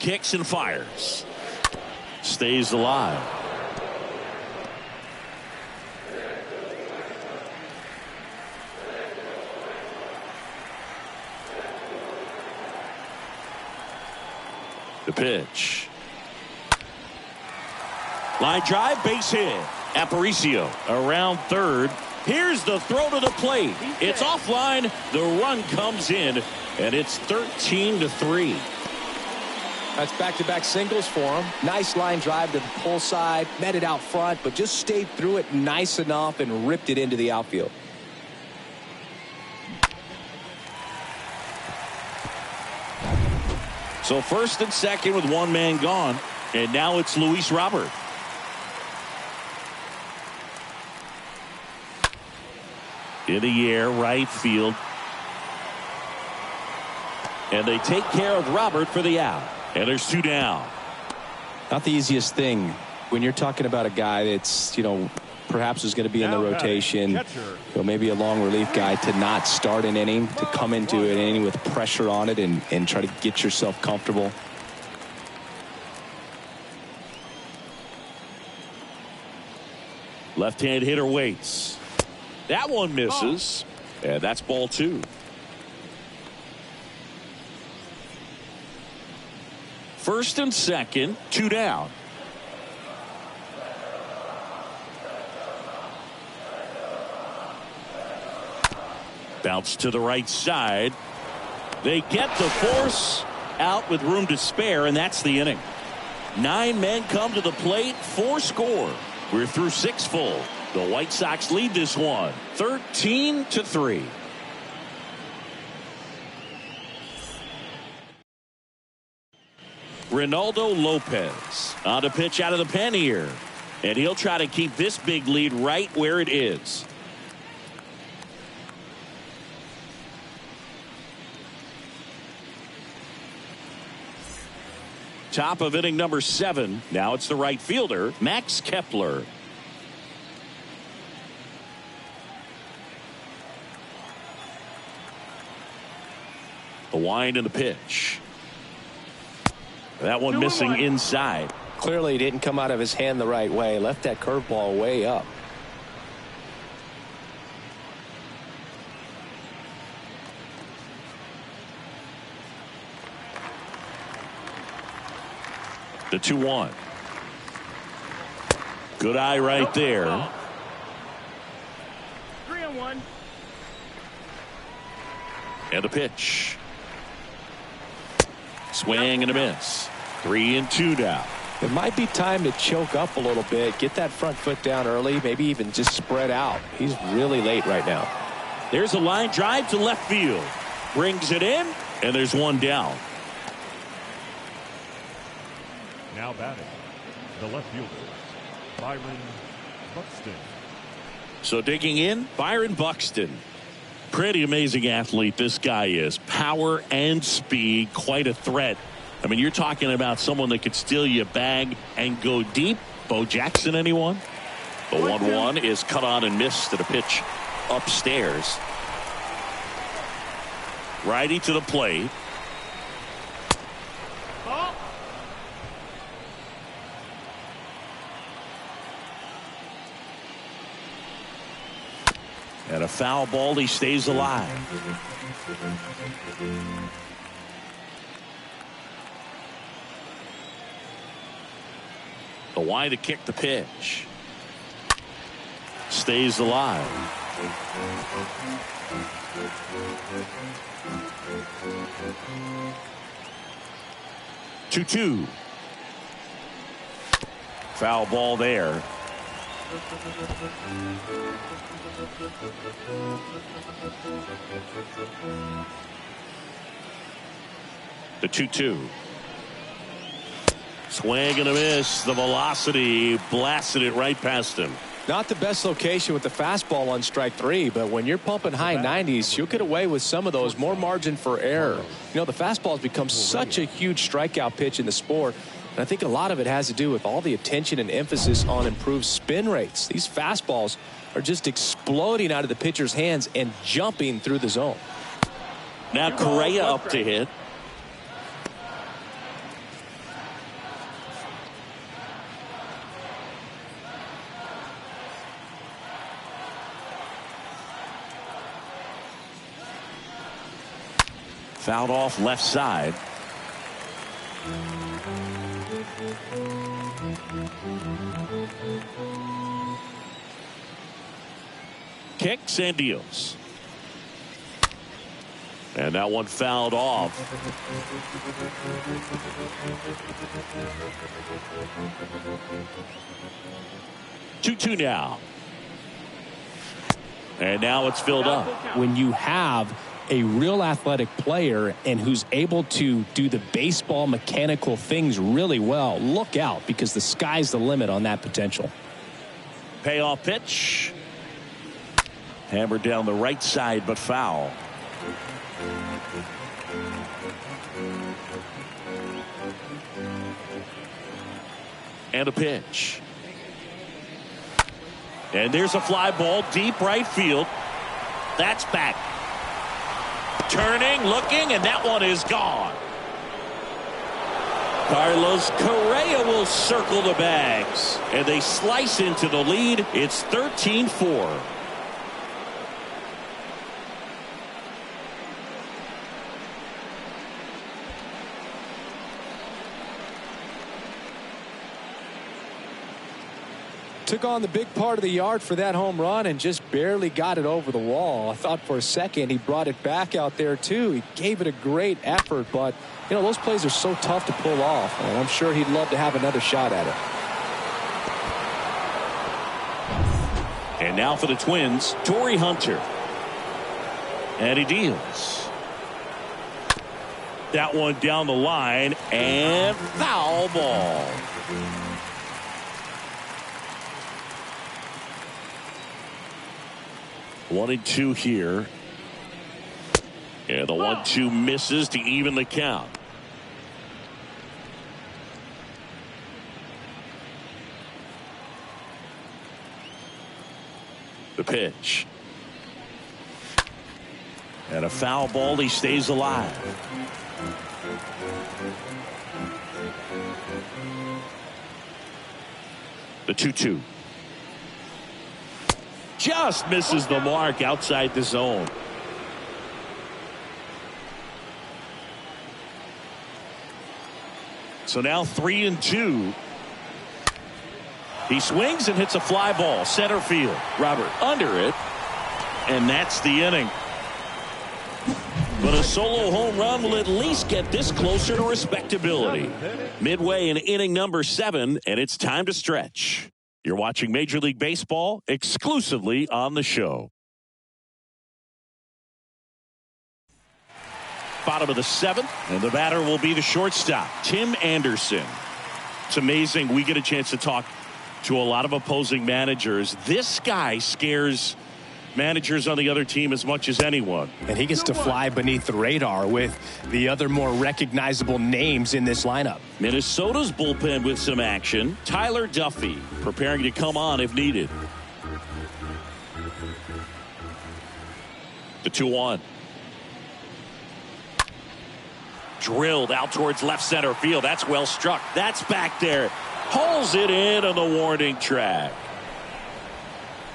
Kicks and fires. Stays alive. The pitch. Line drive, base hit. Aparicio around third. Here's the throw to the plate. It's offline. The run comes in, and it's 13-3. That's back-to-back singles for him. Nice line drive to the pull side. Met it out front, but just stayed through it nice enough and ripped it into the outfield. So first and second with one man gone. And now it's Luis Robert. In the air, right field. And they take care of Robert for the out. And there's two down. Not the easiest thing when you're talking about a guy that's, perhaps is going to be in the rotation, maybe a long relief guy, to not start an inning, to come into an inning with pressure on it and try to get yourself comfortable. Left-hand hitter waits. That one misses. And that's ball two. First and second, two down. Bounce to the right side. They get the force out with room to spare, and that's the inning. 9 men come to the plate, 4 score. We're through 6 full. The White Sox lead this one, 13-3. Ronaldo Lopez on a pitch out of the pen here. And he'll try to keep this big lead right where it is. Top of inning number 7. Now it's the right fielder, Max Kepler. The wind and the pitch. That one missing inside. Clearly he didn't come out of his hand the right way. Left that curveball way up. The 2-1. Good eye right there. 3-1. And a pitch. Swing and a miss. 3-2 now. It might be time to choke up a little bit. Get that front foot down early. Maybe even just spread out. He's really late right now. There's a line drive to left field. Brings it in, and there's one down. Now batting, the left fielder, Byron Buxton. So digging in, Byron Buxton. Pretty amazing athlete this guy is. Power and speed, quite a threat. I mean, you're talking about someone that could steal your bag and go deep. Bo Jackson, anyone? The 1-1 is cut on and missed at a pitch upstairs. Righty to the plate. And a foul ball, he stays alive. The wide to kick the pitch. Stays alive. 2-2. Foul ball there. The 2-2. Swing and a miss. The velocity blasted it right past him. Not the best location with the fastball on strike 3, but when you're pumping high 90s, you'll get away with some of those. More margin for error. The fastball has become such a huge strikeout pitch in the sport. And I think a lot of it has to do with all the attention and emphasis on improved spin rates. These fastballs are just exploding out of the pitcher's hands and jumping through the zone. Now Correa up to hit. Fouled off left side. Kicks and deals. And that one fouled off. Two now. And now it's filled up. When you have a real athletic player and who's able to do the baseball mechanical things really well, look out, because the sky's the limit on that potential. Payoff pitch. Hammered down the right side, but foul. And a pitch. And there's a fly ball deep right field. That's back. Turning, looking, and that one is gone. Carlos Correa will circle the bags. And they slice into the lead. It's 13-4. Took on the big part of the yard for that home run and just barely got it over the wall. I thought for a second he brought it back out there too. He gave it a great effort, but you know, those plays are so tough to pull off, and I'm sure he'd love to have another shot at it. And now for the Twins, Torrey Hunter. And he deals. That one down the line, and foul ball. One and two here. And the 1-2 misses to even the count. The pitch. And a foul ball. He stays alive. The 2-2. Just misses the mark outside the zone. So now 3-2. He swings and hits a fly ball center field. Robert under it, and that's the inning. But a solo home run will at least get this closer to respectability. Midway in inning number 7, and it's time to stretch. You're watching Major League Baseball exclusively on the show. Bottom of the 7th, and the batter will be the shortstop, Tim Anderson. It's amazing. We get a chance to talk to a lot of opposing managers. This guy scares managers on the other team as much as anyone. And he gets to fly beneath the radar with the other more recognizable names in this lineup. Minnesota's bullpen with some action. Tyler Duffy preparing to come on if needed. The 2-1. Drilled out towards left center field. That's well struck. That's back there. Pulls it in on the warning track.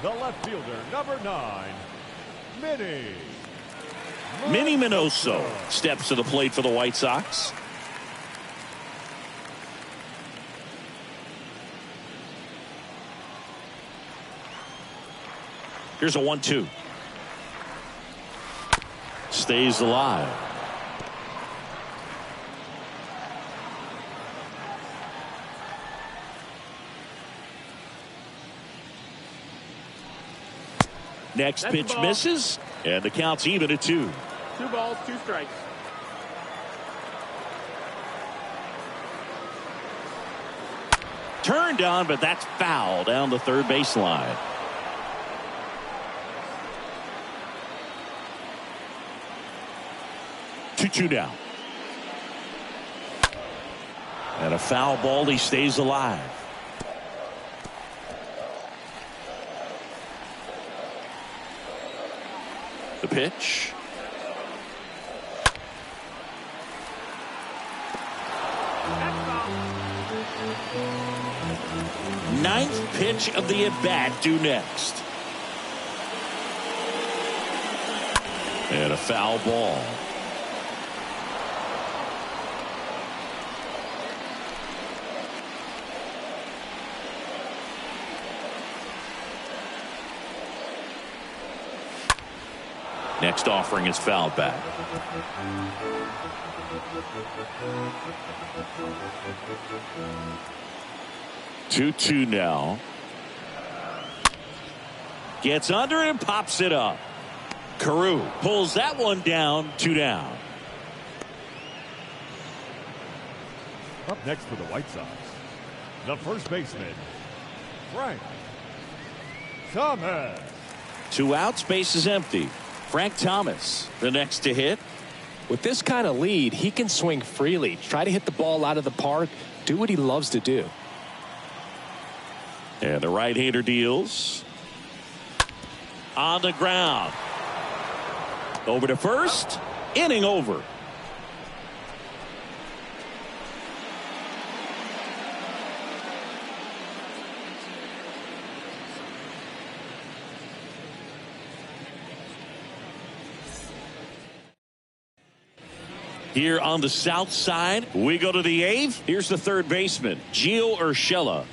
The left fielder, number 9, Minnie Minoso steps to the plate for the White Sox. Here's a 1-2. Stays alive. Next pitch misses, and the count's even at 2. 2 balls, 2 strikes. Turned on, but that's foul down the third baseline. Two now. And a foul ball. He stays alive. The pitch. Ninth pitch of the at-bat due next. And a foul ball. Next offering is fouled back. Two now. Gets under it and pops it up. Carew pulls that one down. 2 down. Up next for the White Sox, the first baseman, Frank Thomas. 2 outs, base is empty. Frank Thomas, the next to hit. With this kind of lead, he can swing freely, try to hit the ball out of the park, do what he loves to do. And the right-hander deals. On the ground. Over to first. Inning over. Here on the south side, we go to the 8th. Here's the third baseman, Gio Urshela.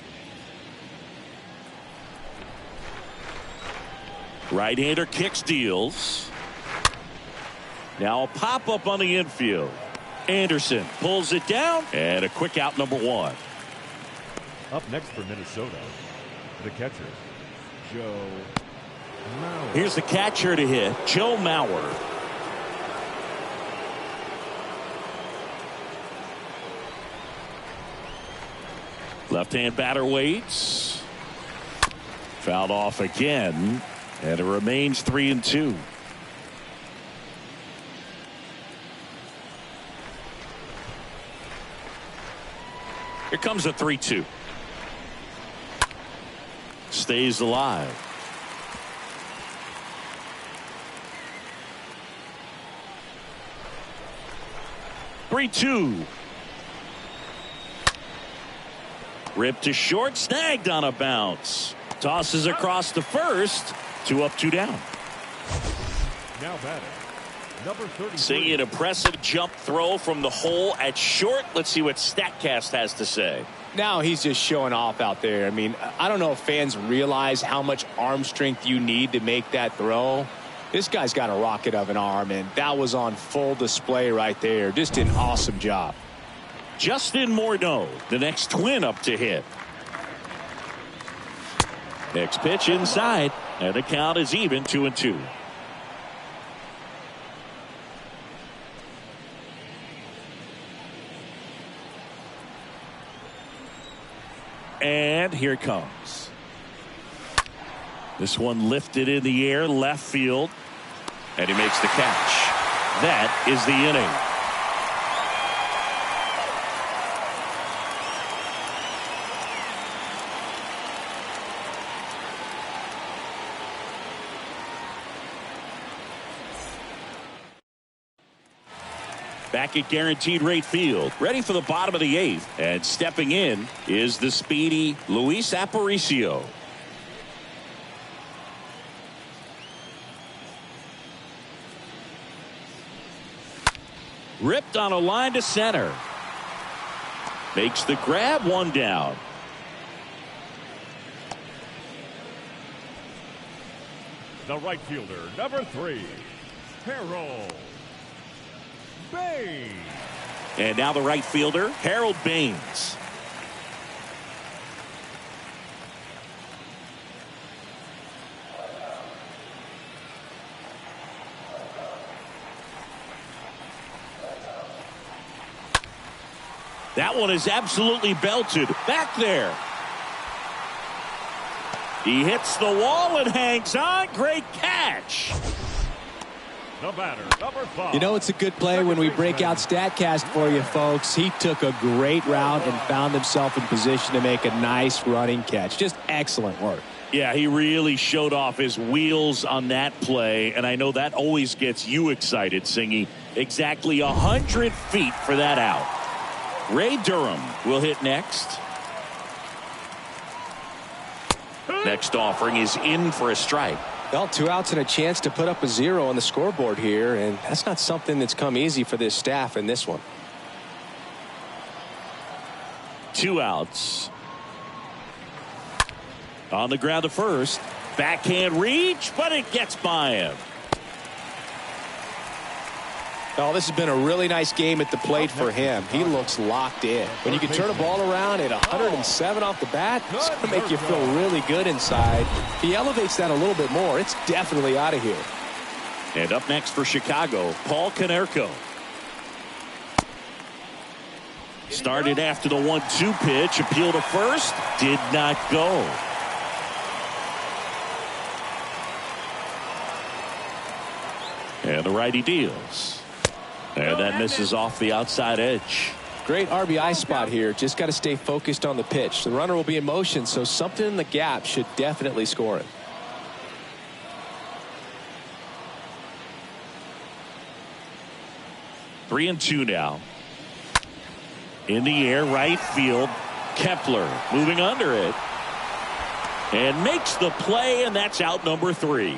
Right-hander kicks, deals. Now a pop-up on the infield. Anderson pulls it down, and a quick out, number 1. Up next for Minnesota, the catcher, Joe Mauer. Here's the catcher to hit, Joe Mauer. Left-hand batter waits. Fouled off again, and it remains 3-2. Here comes a 3-2. Stays alive. Three-two. Ripped to short, snagged on a bounce. Tosses across to first. 2 up, 2 down. Now batting, number 33. Seeing an impressive jump throw from the hole at short. Let's see what StatCast has to say. Now he's just showing off out there. I mean, I don't know if fans realize how much arm strength you need to make that throw. This guy's got a rocket of an arm, and that was on full display right there. Just an awesome job. Justin Morneau, the next Twin up to hit. Next pitch inside, and the count is even, 2-2. And here it comes. This one lifted in the air, left field, and he makes the catch. That is the inning. Back at Guaranteed Rate Field, ready for the bottom of the 8th, and stepping in is the speedy Luis Aparicio. Ripped on a line to center. Makes the grab, 1 down. The right fielder, number 3, Harold Baines. And now the right fielder, Harold Baines. That one is absolutely belted. Back there. He hits the wall and hangs on. Great catch. The batter, number 5. You know, it's a good play when we break out StatCast for you, folks. He took a great route and found himself in position to make a nice running catch. Just excellent work. Yeah, he really showed off his wheels on that play, and I know that always gets you excited, Singy. Exactly 100 feet for that out. Ray Durham will hit next. Next offering is in for a strike. Well, 2 outs and a chance to put up a 0 on the scoreboard here, and that's not something that's come easy for this staff in this one. 2 outs. On the ground to first. Backhand reach, but it gets by him. Oh, this has been a really nice game at the plate for him. He looks locked in. When you can turn a ball around at 107 off the bat, it's going to make you feel really good inside. If he elevates that a little bit more, it's definitely out of here. And up next for Chicago, Paul Konerko. Started after the 1-2 pitch, appeal to first, did not go. And the righty deals. And that misses off the outside edge. Great RBI spot here. Just got to stay focused on the pitch. The runner will be in motion, so something in the gap should definitely score it. Three and two now. In the air, right field. Kepler moving under it. And makes the play, and that's out number 3.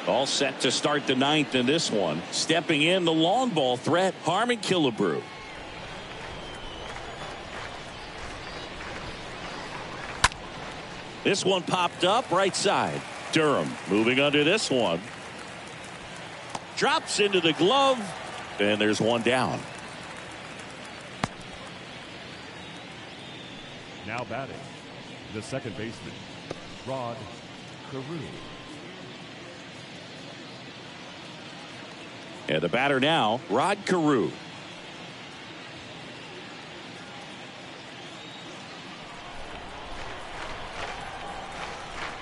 All set to start the 9th in this one. Stepping in, the long ball threat, Harmon Killebrew. This one popped up right side. Durham moving under this one. Drops into the glove, and there's one down. Now batting, the second baseman, Rod Carew. And the batter now, Rod Carew.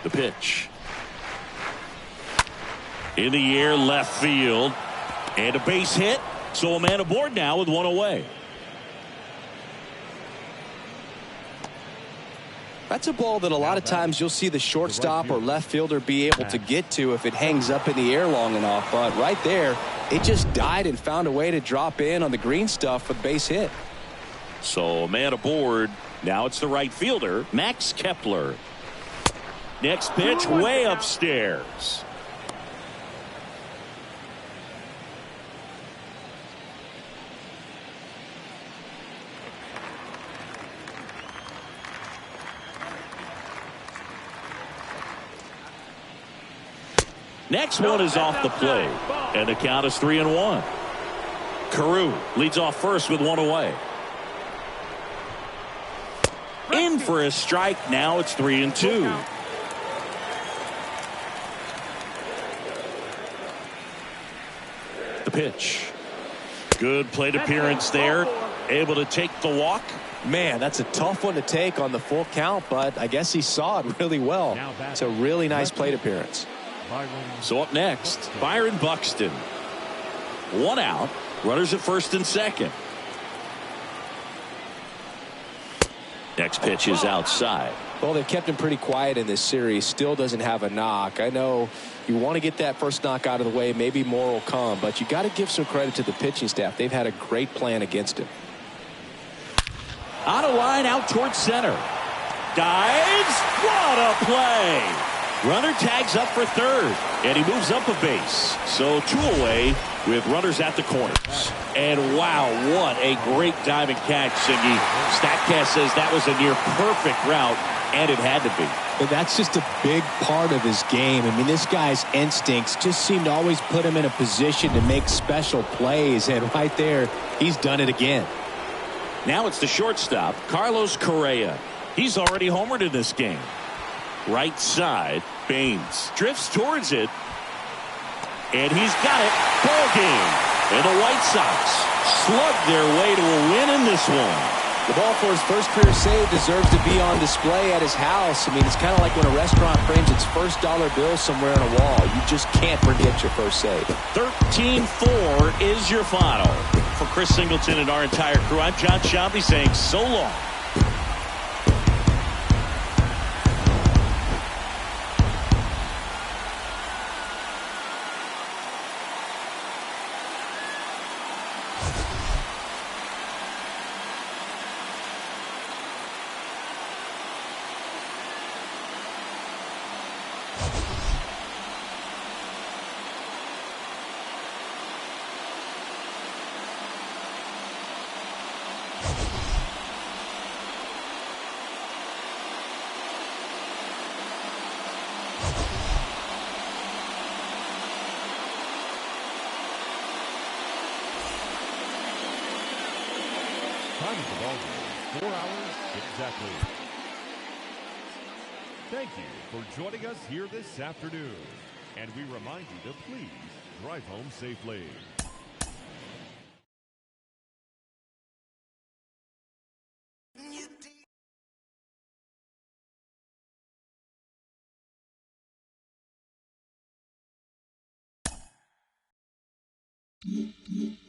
The pitch. In the air, left field. And a base hit. So a man aboard now with one away. That's a ball that a lot of times you'll see the shortstop or left fielder be able to get to if it hangs up in the air long enough. But right there, it just died and found a way to drop in on the green stuff for the base hit. So a man aboard. Now it's the right fielder, Max Kepler. Next pitch, way upstairs. Next one is off the plate, and the count is 3-1. Carew leads off first with one away. In for a strike. Now it's 3-2. The pitch. Good plate appearance there. Able to take the walk. Man, that's a tough one to take on the full count, but I guess he saw it really well. It's a really nice plate appearance. So up next, Byron Buxton. One out. Runners at first and second. Next pitch is outside. Well, they've kept him pretty quiet in this series. Still doesn't have a knock. I know you want to get that first knock out of the way. Maybe more will come, but you got to give some credit to the pitching staff. They've had a great plan against him. On a line out towards center. Dives. What a play. Runner tags up for third, and he moves up a base. So 2 away with runners at the corners. And wow, what a great diving catch, Singy. Statcast says that was a near perfect route, and it had to be. But that's just a big part of his game. I mean, this guy's instincts just seem to always put him in a position to make special plays, and right there, he's done it again. Now it's the shortstop, Carlos Correa. He's already homered in this game. Right side, Baines drifts towards it, and he's got it. Ball game. And the White Sox slug their way to a win in this one. The ball for his first career save deserves to be on display at his house. I mean, it's kind of like when a restaurant frames its first dollar bill somewhere on a wall. You just can't forget your first save. 13-4 is your final. For Chris Singleton and our entire crew, I'm John Shambi saying so long. Time at the ballgame, 4 hours exactly. Thank you for joining us here this afternoon. And we remind you to please drive home safely. Mm-hmm.